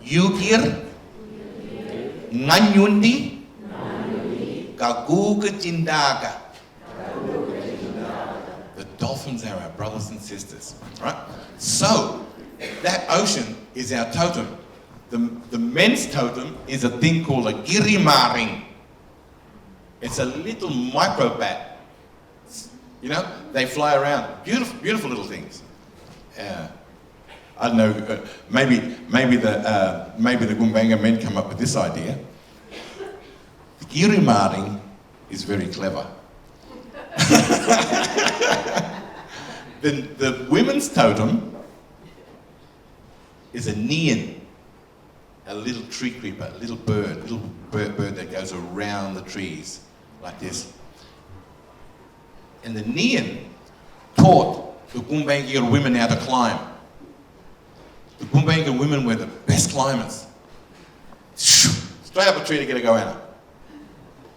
Yugir? Nganyundi? Gaguga Jindaga. The dolphins are our brothers and sisters, right? So, that ocean is our totem. The men's totem is a thing called a girimaring. It's a little microbat. You know, they fly around. Beautiful, beautiful little things. I don't know, maybe the Gumbaynggirr men come up with this idea. Girimaring is very clever. The women's totem is a neon, a little tree creeper, a little bird that goes around the trees like this. And the neon taught the Gumbaynggirr women how to climb. The Gumbaynggirr women were the best climbers. Straight up a tree to get a goanna.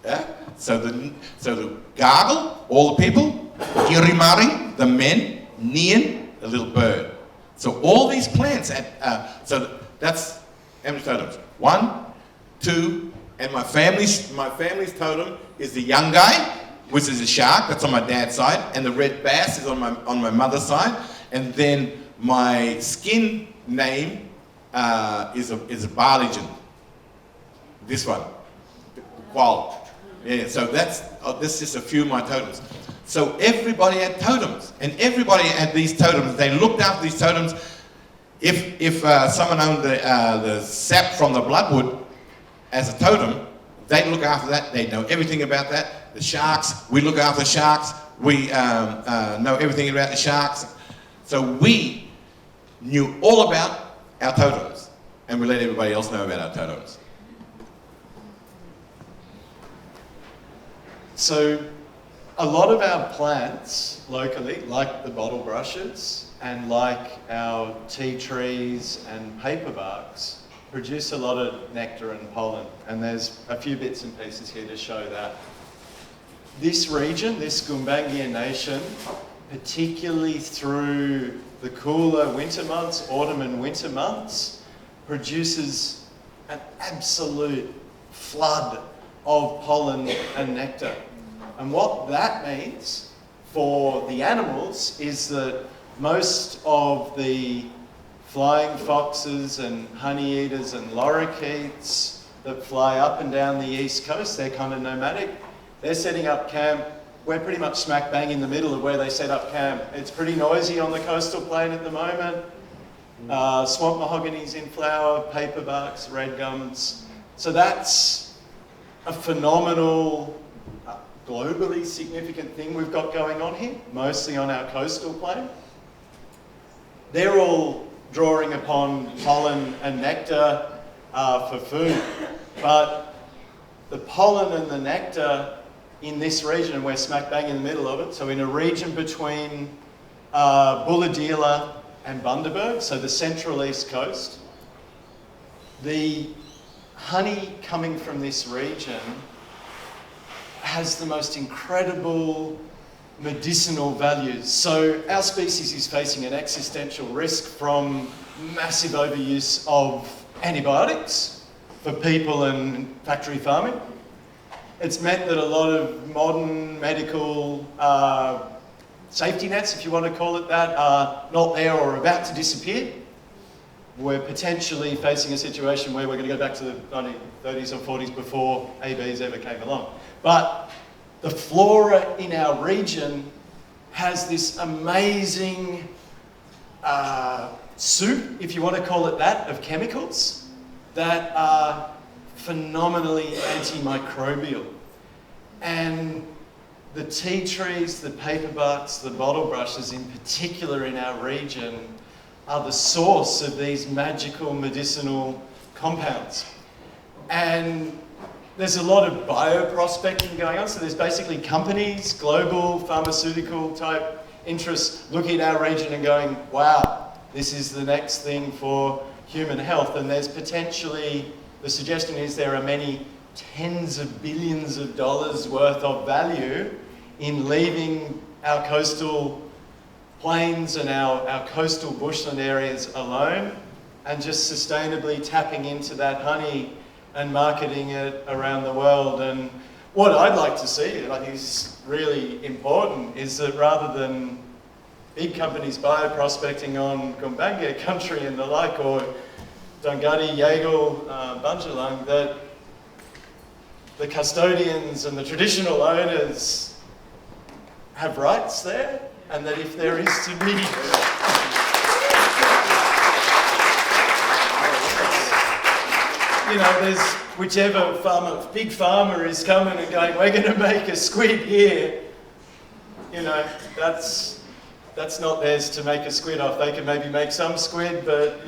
Yeah? So the gargle, all the people, girimaring, the men, neon, the little bird. So all these plants, so that's how many totems? 1, 2, and my family's totem is the young guy, which is a shark, that's on my dad's side, and the red bass is on my mother's side, and then my skin name is a barleygen. This one, qual. Yeah, so that's just a few of my totems. So everybody had totems, and everybody had these totems. They looked after these totems. If someone owned the sap from the bloodwood as a totem, they'd look after that. They'd know everything about that. The sharks, we look after sharks. We know everything about the sharks. So we knew all about our totems, and we let everybody else know about our totems. So a lot of our plants locally, like the bottle brushes and like our tea trees and paperbarks, produce a lot of nectar and pollen. And there's a few bits and pieces here to show that. This region, this Gumbaynggirr nation, particularly through the cooler winter months, autumn and winter months, produces an absolute flood of pollen and nectar. And what that means for the animals is that most of the flying foxes and honey eaters and lorikeets that fly up and down the east coast, they're kind of nomadic. They're setting up camp. We're pretty much smack bang in the middle of where they set up camp. It's pretty noisy on the coastal plain at the moment. Swamp mahogany's in flower, paperbarks, red gums. So that's a phenomenal, globally significant thing we've got going on here, mostly on our coastal plain. They're all drawing upon pollen and nectar for food, but the pollen and the nectar in this region, and we're smack bang in the middle of it, so in a region between Bulahdelah and Bundaberg, so the central east coast, the honey coming from this region has the most incredible medicinal values. So our species is facing an existential risk from massive overuse of antibiotics for people and factory farming. It's meant that a lot of modern medical safety nets, if you want to call it that, are not there or about to disappear. We're potentially facing a situation where we're going to go back to the 1930s or 40s before ABs ever came along. But the flora in our region has this amazing soup, if you want to call it that, of chemicals that are phenomenally antimicrobial. And the tea trees, the paperbucks, the bottle brushes in particular in our region are the source of these magical medicinal compounds. And there's a lot of bioprospecting going on, so there's basically companies, global pharmaceutical type interests looking at our region and going, wow, this is the next thing for human health. And there's potentially, the suggestion is there are many tens of billions of dollars worth of value in leaving our coastal plains and our coastal bushland areas alone and just sustainably tapping into that honey and marketing it around the world. And what I'd like to see, and I think is really important, is that rather than big companies bioprospecting on Gumbaynggirr country and the like, or Dunghutti, Yagle, Bundjalung, that the custodians and the traditional owners have rights there, and that if there is to be there's whichever big farmer is coming and going, we're going to make a squid here, that's not theirs to make a squid off. They can maybe make some squid, but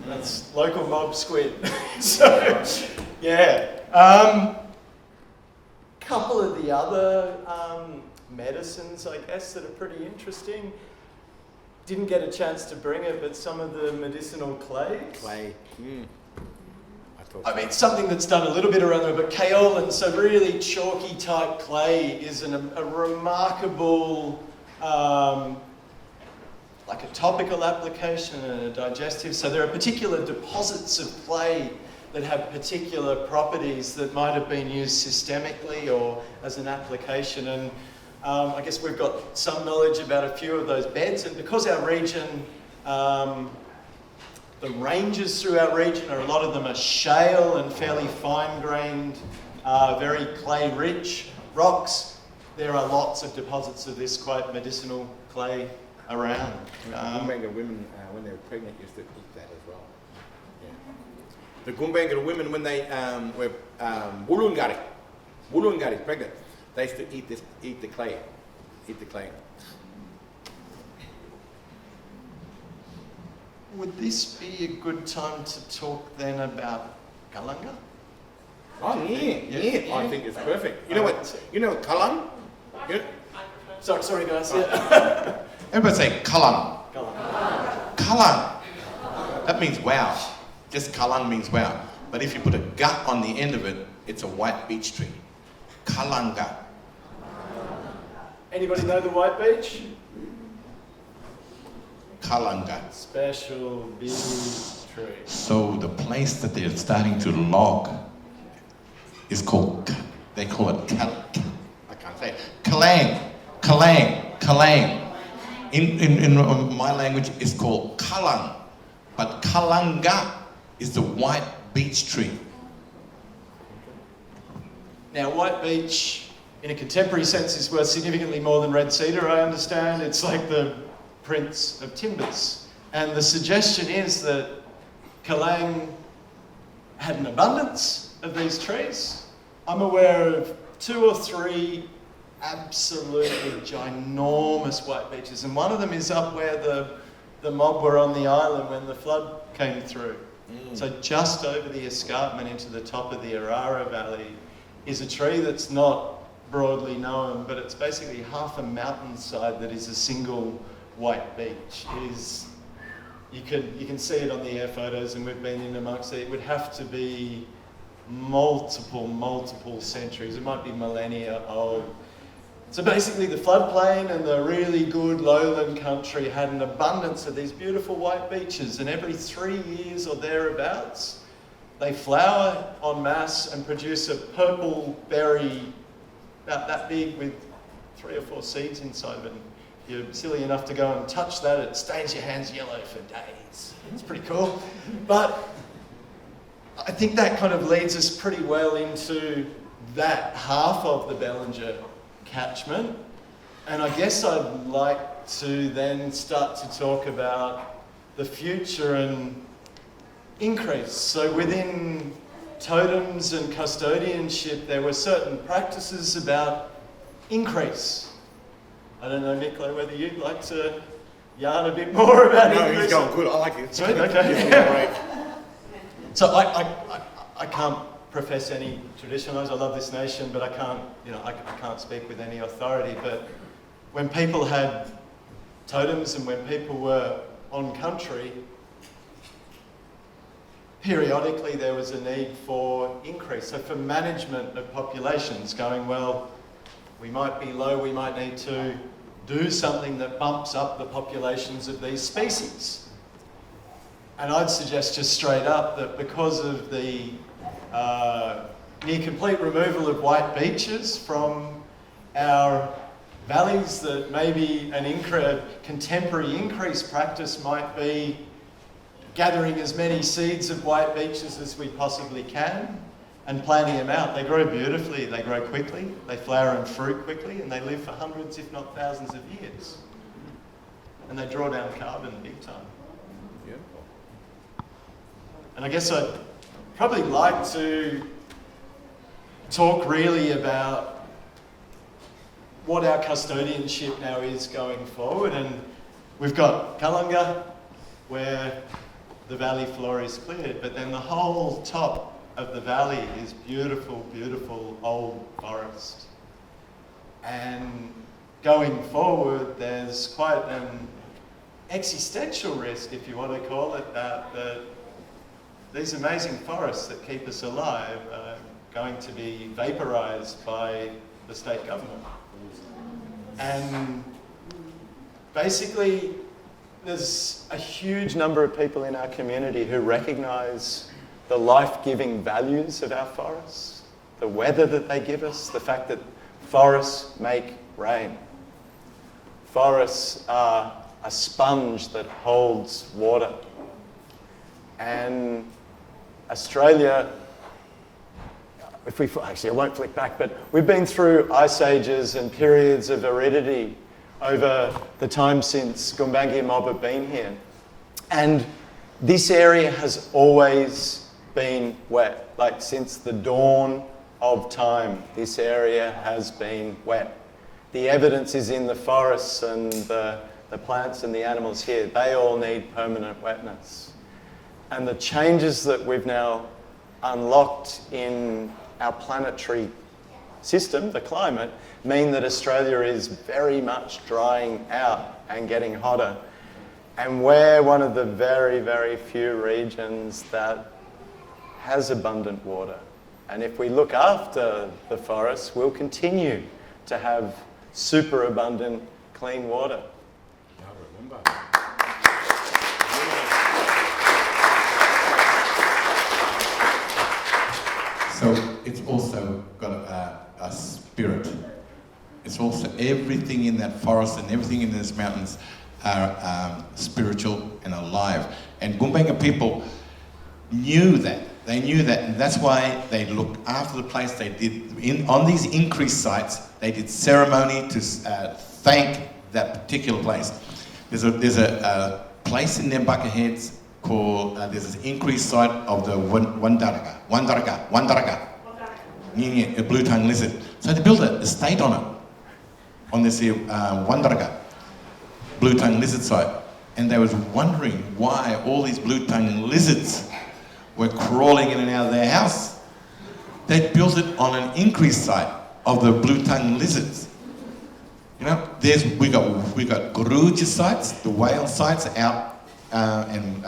that's local mob squid. So, yeah. Couple of the other medicines, I guess, that are pretty interesting. Didn't get a chance to bring it, but some of the medicinal clays. Clay. I mean, something that's done a little bit around there, but kaolin, so really chalky type clay is a remarkable, like a topical application and a digestive. So there are particular deposits of clay that have particular properties that might have been used systemically or as an application. And I guess we've got some knowledge about a few of those beds. And because our region, the ranges through our region, a lot of them are shale and fairly fine-grained, very clay-rich rocks. There are lots of deposits of this quite medicinal clay around. Gumbaynggirr women, when they were pregnant, used to eat that as well. Yeah. The Gumbaynggirr women, when they were Wollongari pregnant, they used to eat the clay. Would this be a good time to talk then about Kalanga? Oh yeah. I think it's perfect. You know what kalang? Sorry guys. Yeah. Everybody say kalang. Kalanga. Kalang. That means wow. Just kalang means wow. But if you put a gut on the end of it, it's a white beech tree. Kalanga. Anybody know the white beech? Kalanga. Special beech tree. So the place that they're starting to log is called, they call it I can't say it. Kalang. In my language, it's called kalang. But kalanga is the white beech tree. Now, white beech, in a contemporary sense, is worth significantly more than red cedar, I understand. It's like the prince of timbers. And the suggestion is that Kalang had an abundance of these trees. I'm aware of 2 or 3 absolutely ginormous white beeches, and one of them is up where the mob were on the island when the flood came through. So just over the escarpment into the top of the Arara Valley is a tree that's not broadly known, but it's basically half a mountainside that is a single white beech. You can see it on the air photos, and we've been in amongst it. It would have to be multiple centuries. It might be millennia old. So basically the floodplain and the really good lowland country had an abundance of these beautiful white beaches, and every 3 years or thereabouts, they flower en masse and produce a purple berry about that big with 3 or 4 seeds inside of it. You're silly enough to go and touch that, it stains your hands yellow for days. It's pretty cool. But I think that kind of leads us pretty well into that half of the Bellinger catchment. And I guess I'd like to then start to talk about the future and increase. So within totems and custodianship, there were certain practices about increase. I don't know, Micklo, whether you'd like to yarn a bit more about increase. No, he's going good. I like it. Sweet, okay. So I can't profess any tradition. I love this nation, but I can't speak with any authority. But when people had totems and when people were on country, periodically there was a need for increase. So for management of populations, going, well, we might be low, we might need to do something that bumps up the populations of these species. And I'd suggest just straight up that because of the near complete removal of white beaches from our valleys, that maybe a contemporary increase practice might be gathering as many seeds of white beaches as we possibly can and planting them out. They grow beautifully, they grow quickly, they flower and fruit quickly, and they live for hundreds, if not thousands of years. And they draw down carbon big time. Beautiful. And I guess I'd probably like to talk really about what our custodianship now is going forward. And we've got Gumbaynggirr, where the valley floor is cleared, but then the whole top of the valley is beautiful, beautiful old forest. And going forward, there's quite an existential risk, if you want to call it that these amazing forests that keep us alive are going to be vaporized by the state government. And basically, there's a huge number of people in our community who recognise the life-giving values of our forests, the weather that they give us, the fact that forests make rain. Forests are a sponge that holds water. And Australia, actually I won't flick back, but we've been through ice ages and periods of aridity over the time since Gumbaynggirr mob have been here. And this area has always been wet. Like since the dawn of time, this area has been wet. The evidence is in the forests and the plants and the animals here. They all need permanent wetness. And the changes that we've now unlocked in our planetary system, the climate, mean that Australia is very much drying out and getting hotter. And we're one of the very, very few regions that has abundant water. And if we look after the forests, we'll continue to have super abundant clean water. I remember. So it's also got a spirit. It's also everything in that forest and everything in those mountains are spiritual and alive. And Gumbaynggirr people knew that. They knew that, and that's why they looked after the place. They did, on these increased sites, they did ceremony to thank that particular place. There's a place in Nambucca Heads called, there's this increased site of the Wandaraga, a blue-tongued lizard. So they built an estate on it, on this Wandaraga, blue-tongued lizard site. And they was wondering why all these blue-tongued lizards were crawling in and out of their house. They built it on an increased site of the blue-tongued lizards. You know, we got Guruja sites, the whale sites out, and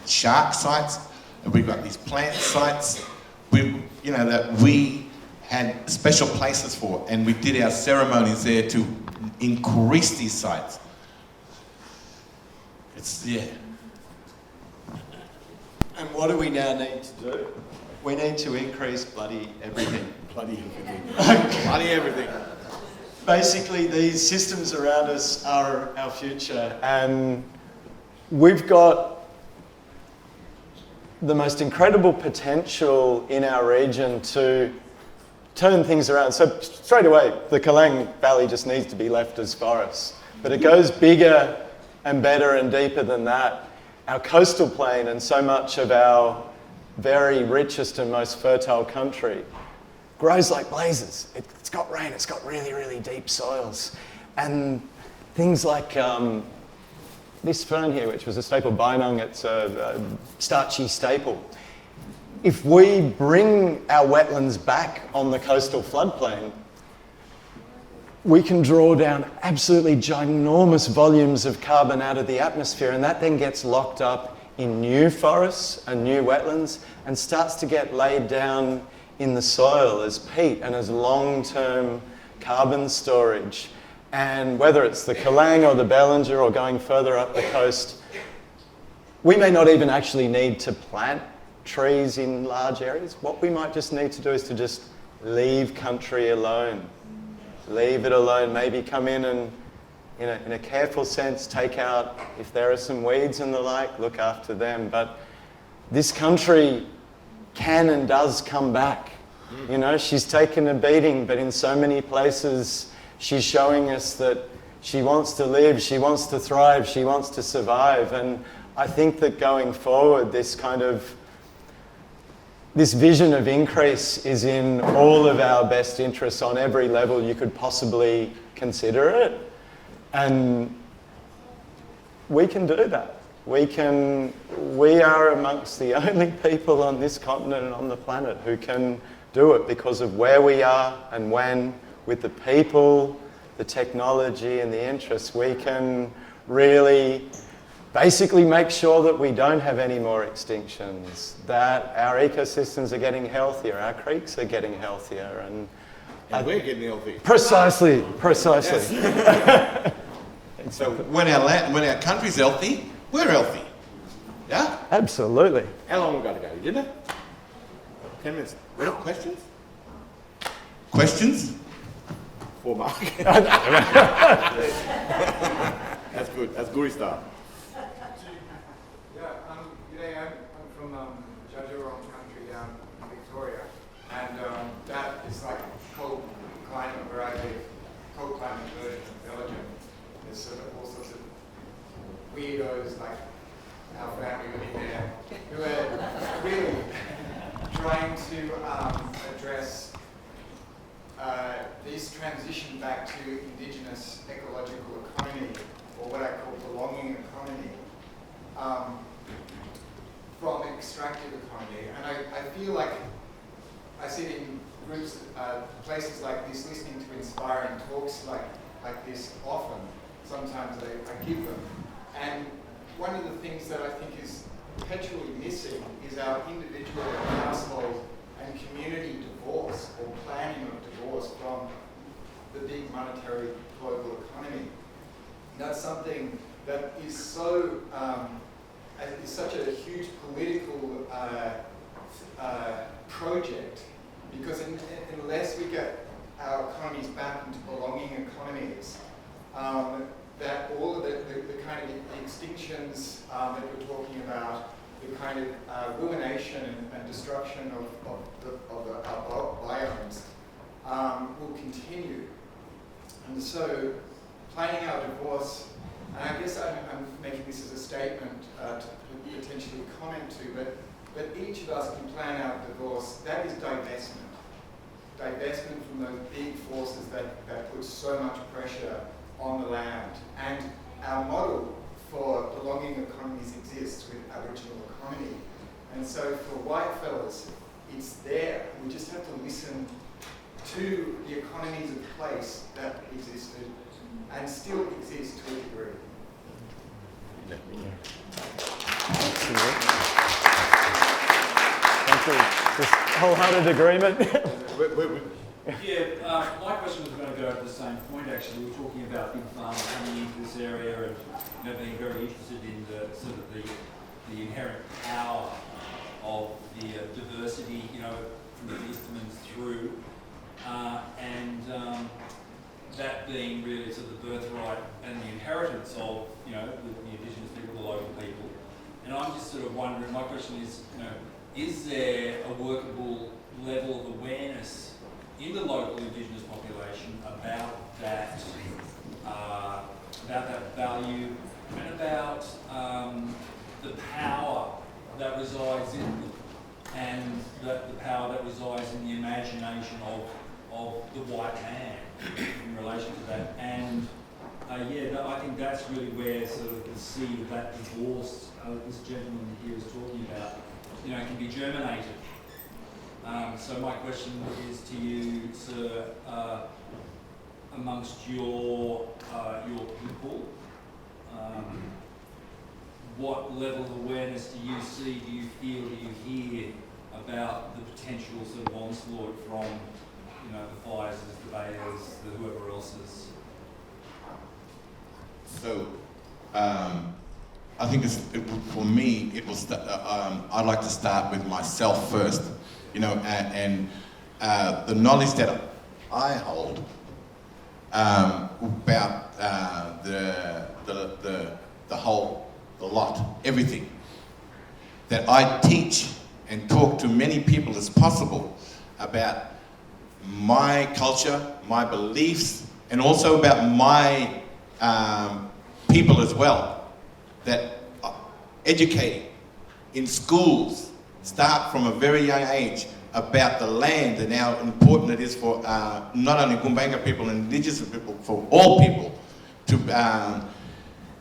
shark sites, and we've got these plant sites. that we had special places for, and we did our ceremonies there to increase these sites. And what do we now need to do? We need to increase bloody everything. Bloody everything. Bloody everything. Basically, these systems around us are our future, and we've got the most incredible potential in our region to turn things around. So straight away, the Kalang Valley just needs to be left as forests. But it goes bigger and better and deeper than that. Our coastal plain and so much of our very richest and most fertile country grows like blazes. It's got rain, it's got really, really deep soils. And things like this fern here, which was a staple bynung, it's a starchy staple. If we bring our wetlands back on the coastal floodplain, we can draw down absolutely ginormous volumes of carbon out of the atmosphere, and that then gets locked up in new forests and new wetlands and starts to get laid down in the soil as peat and as long-term carbon storage. And whether it's the Kalang or the Bellinger or going further up the coast, we may not even actually need to plant trees in large areas. What we might just need to do is to just leave country alone. Leave it alone. Maybe come in and, in a careful sense, take out, if there are some weeds and the like, look after them. But this country can and does come back. She's taken a beating, but in so many places, she's showing us that she wants to live, she wants to thrive, she wants to survive. And I think that going forward, this vision of increase is in all of our best interests on every level you could possibly consider it. And we can do that. We are amongst the only people on this continent and on the planet who can do it because of where we are and when, with the people, the technology and the interests. We can really basically make sure that we don't have any more extinctions, that our ecosystems are getting healthier, our creeks are getting healthier, and we're getting healthy. Precisely. Yes. So when our country's healthy, we're healthy. Yeah? Absolutely. How long we got to go? Dinner? 10 minutes. We have questions? Questions? For Mark. That's good. That's good stuff. I'm from Jajiwarong country down in Victoria, and that is like cold climate where I live, cold climate version of Belgium. There's sort of all sorts of weirdos like our family living there who are really trying to address this transition back to indigenous ecological economy, or what I call belonging economy, from extractive economy. And I feel like I sit in groups, places like this, listening to inspiring talks like this often. Sometimes I give them. And one of the things that I think is perpetually missing is our individual household and community divorce, or planning of divorce from the big monetary global economy. And that's something that is so is such a huge political project, because unless we get our economies back into belonging economies, that all of the kind of extinctions that we're talking about, the kind of ruination and destruction of our biomes will continue. And so planning our divorce, and I guess I'm making this as a statement to potentially comment to, but each of us can plan our divorce. That is divestment. Divestment from those big forces that put so much pressure on the land. And our model for belonging economies exists with Aboriginal economy. And so for white fellas, it's there. We just have to listen to the economies of place that existed and still exist to a degree. Thank you. Wholehearted agreement. Yeah, my question was going to go to the same point actually. We were talking about big farmers coming into this area and being very interested in the sort of the inherent power of the diversity, from the Eastermans through, and that being really sort of the birthright and the inheritance of the Indigenous people, the local people. And I'm just sort of wondering. My question is there a workable level of awareness in the local Indigenous population about that value and about the power that resides in them, and the power that resides in the imagination of the white man in relation to that. And I think that's really where sort of the seed of that divorce this gentleman here is talking about, can be germinated. So my question is to you, sir, amongst your people, what level of awareness do you see, do you feel, do you hear about the potential sort of onslaught from, the Pfizers, the Bayers, the whoever else is? So, I think for me, I'd like to start with myself first, and the knowledge that I hold about the lot, everything that I teach and talk to many people as possible about my culture, my beliefs, and also about my people as well. That educating in schools, start from a very young age about the land and how important it is for not only Gumbaynggirr people and Indigenous people, for all people to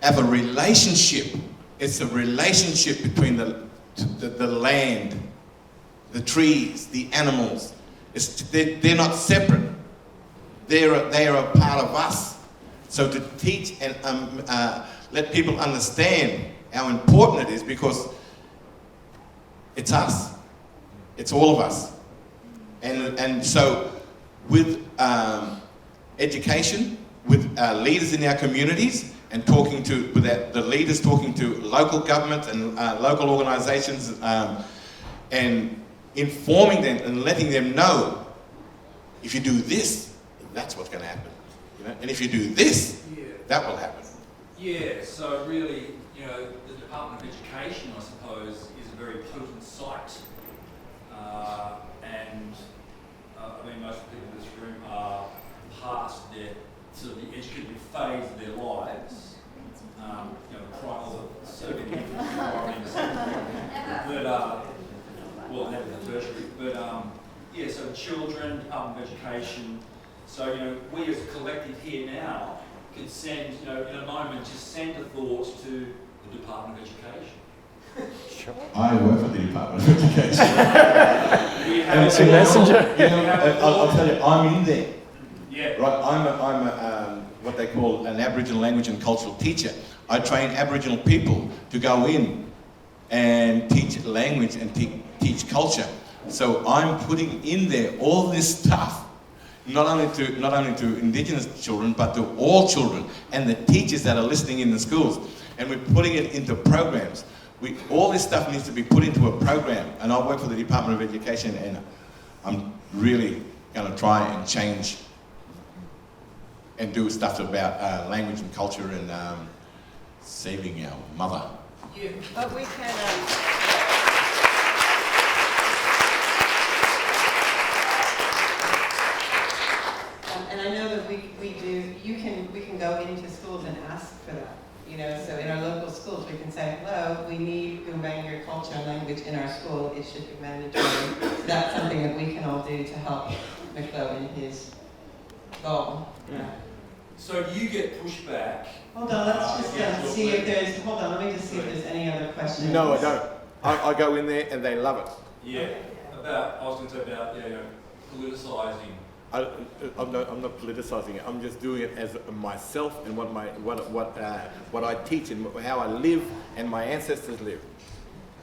have a relationship. It's a relationship between the land, the trees, the animals. They're not separate. They are a part of us. So to teach and let people understand how important it is, because it's us. It's all of us. And so with education, with leaders in our communities, and talking to the leaders, talking to local governments and local organisations, and informing them and letting them know, if you do this, that's what's going to happen, and if you do this, that will happen. Yeah. So really, the Department of Education, I suppose, is a very potent site, and I mean, most people in this room are past their sort of the educative phase of their lives. Well, never the tertiary, but so children, Department of Education. So we as a collective here now could send, in a moment, just send a thought to the Department of Education. Sure. I work for the Department of Education. It's a messenger. I'll tell you, I'm in there. Yeah. Right, I'm a what they call an Aboriginal language and cultural teacher. I train Aboriginal people to go in and teach language and teach culture. So I'm putting in there all this stuff, not only to Indigenous children, but to all children and the teachers that are listening in the schools. And we're putting it into programs. All this stuff needs to be put into a program. And I work for the Department of Education, and I'm really going to try and change and do stuff about language and culture and saving our mother. Yeah, but we can. And I know that we do. We can go into schools and ask for that. So in our local schools we can say, hello, we need Gumbaynggirr culture and language in our school. It should be mandatory. So that's something that we can all do to help Micklo in his goal. Yeah. So do you get pushback? Hold on, let's just see if there's. Hold on, let me just see if there's any other questions. No, I don't. I go in there and they love it. Yeah. I was going to say about politicising. I'm not politicising it. I'm just doing it as myself and what I teach and how I live and my ancestors live.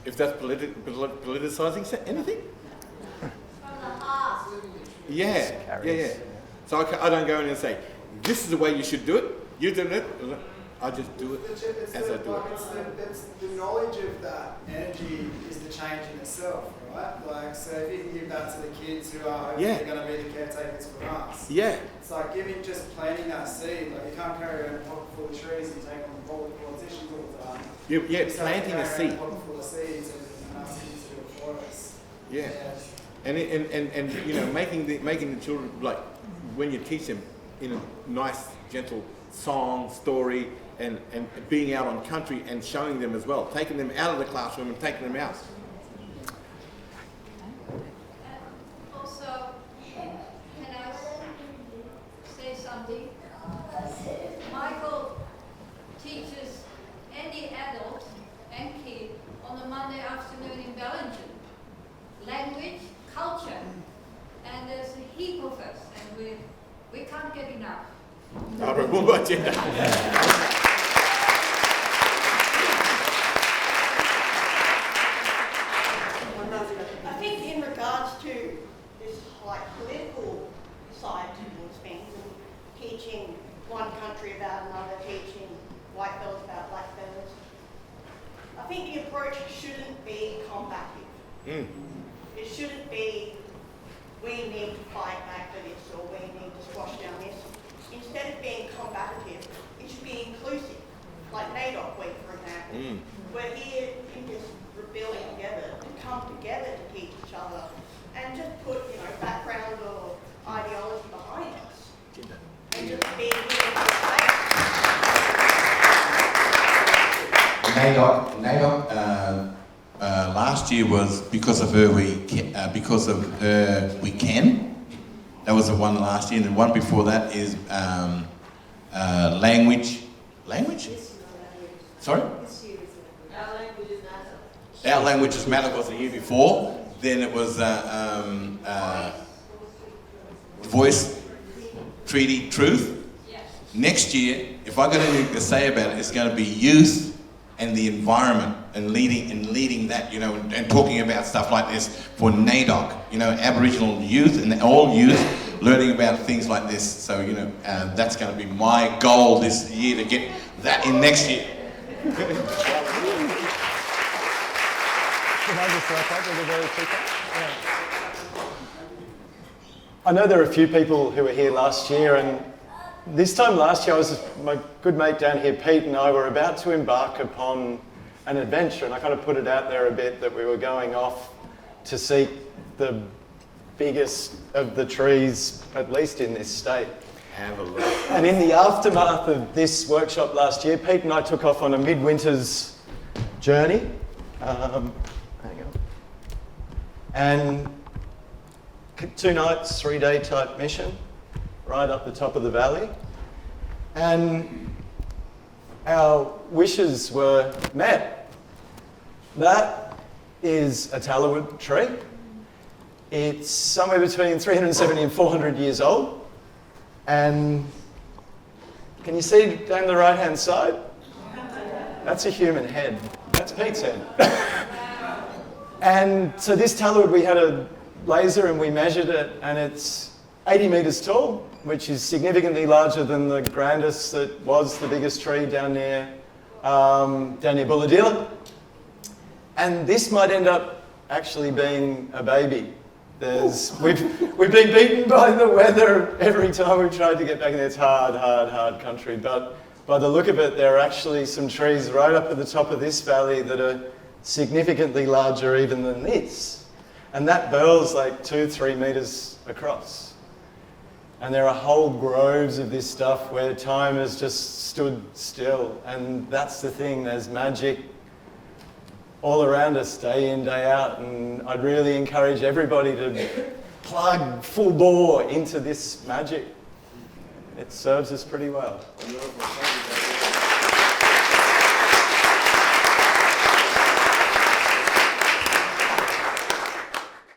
If that's politicising anything, Yeah, carries. yeah. So I don't go in and say, this is the way you should do it. You do it. I just do it as I do it. It's the knowledge of that energy is the change in itself, right? Like, so if you can give that to the kids who are hopefully going to be the caretakers for us. Yeah. It's like just planting that seed. Like, you can't carry around a pocket full of trees and take on the politicians all the time. Yeah, planting a seed. A pocket full of seeds and asking them to do it for us. Yeah. And you know, making the children, like, when you teach them in a nice, gentle song, story, and being out on country and showing them as well, taking them out of the classroom and taking them out. Also, can I say something? Michael teaches any adult and kid on a Monday afternoon in Bellingham. Language, culture, and there's a heap of us, and we can't get enough. I think in regards to this like political side towards things and teaching one country about another, teaching white fellas about black fellas, I think the approach shouldn't be combative. It shouldn't be, we need to fight back for this or we need to squash down this. Instead of being combative, it should be inclusive. Like NAIDOC Week, for example. We're here in this rebelling together, to come together to teach each other and just put, you know, background or ideology behind us. And just be here in this space. NAIDOC, last year was because of her we can. That was the one last year, and the one before that is language. Language? Sorry? Our languages matter was the year before. Then it was voice, treaty, truth. Next year, if I got anything to say about it, it's going to be youth and the environment and leading that, you know, and talking about stuff like this for NAIDOC, you know, Aboriginal youth and all youth learning about things like this. So, you know, that's going to be my goal this year, to get that in next year. Can I just wrap up with a very quick one? I know there are a few people who were here last year, and this time last year, my good mate down here, Pete, and I were about to embark upon an adventure, and I kind of put it out there a bit that we were going off to seek the biggest of the trees, at least in this state. Have a look. And in the aftermath of this workshop last year, Pete and I took off on a midwinter's journey. Hang on. And 2 nights, 3-day type mission, right up the top of the valley. And our wishes were met. That is a tallowood tree. It's somewhere between 370 and 400 years old. And can you see down the right-hand side? That's a human head. That's Pete's head. And so this tallowood, we had a laser and we measured it, and it's 80 metres tall, which is significantly larger than the grandest that was the biggest tree down near Bulladilla. And this might end up actually being a baby. We've been beaten by the weather every time we've tried to get back in there. It's hard country. But by the look of it, there are actually some trees right up at the top of this valley that are significantly larger even than this. And that burl's like 2-3 metres across. And there are whole groves of this stuff where time has just stood still. And that's the thing, there's magic all around us, day in, day out. And I'd really encourage everybody to plug full bore into this magic. It serves us pretty well.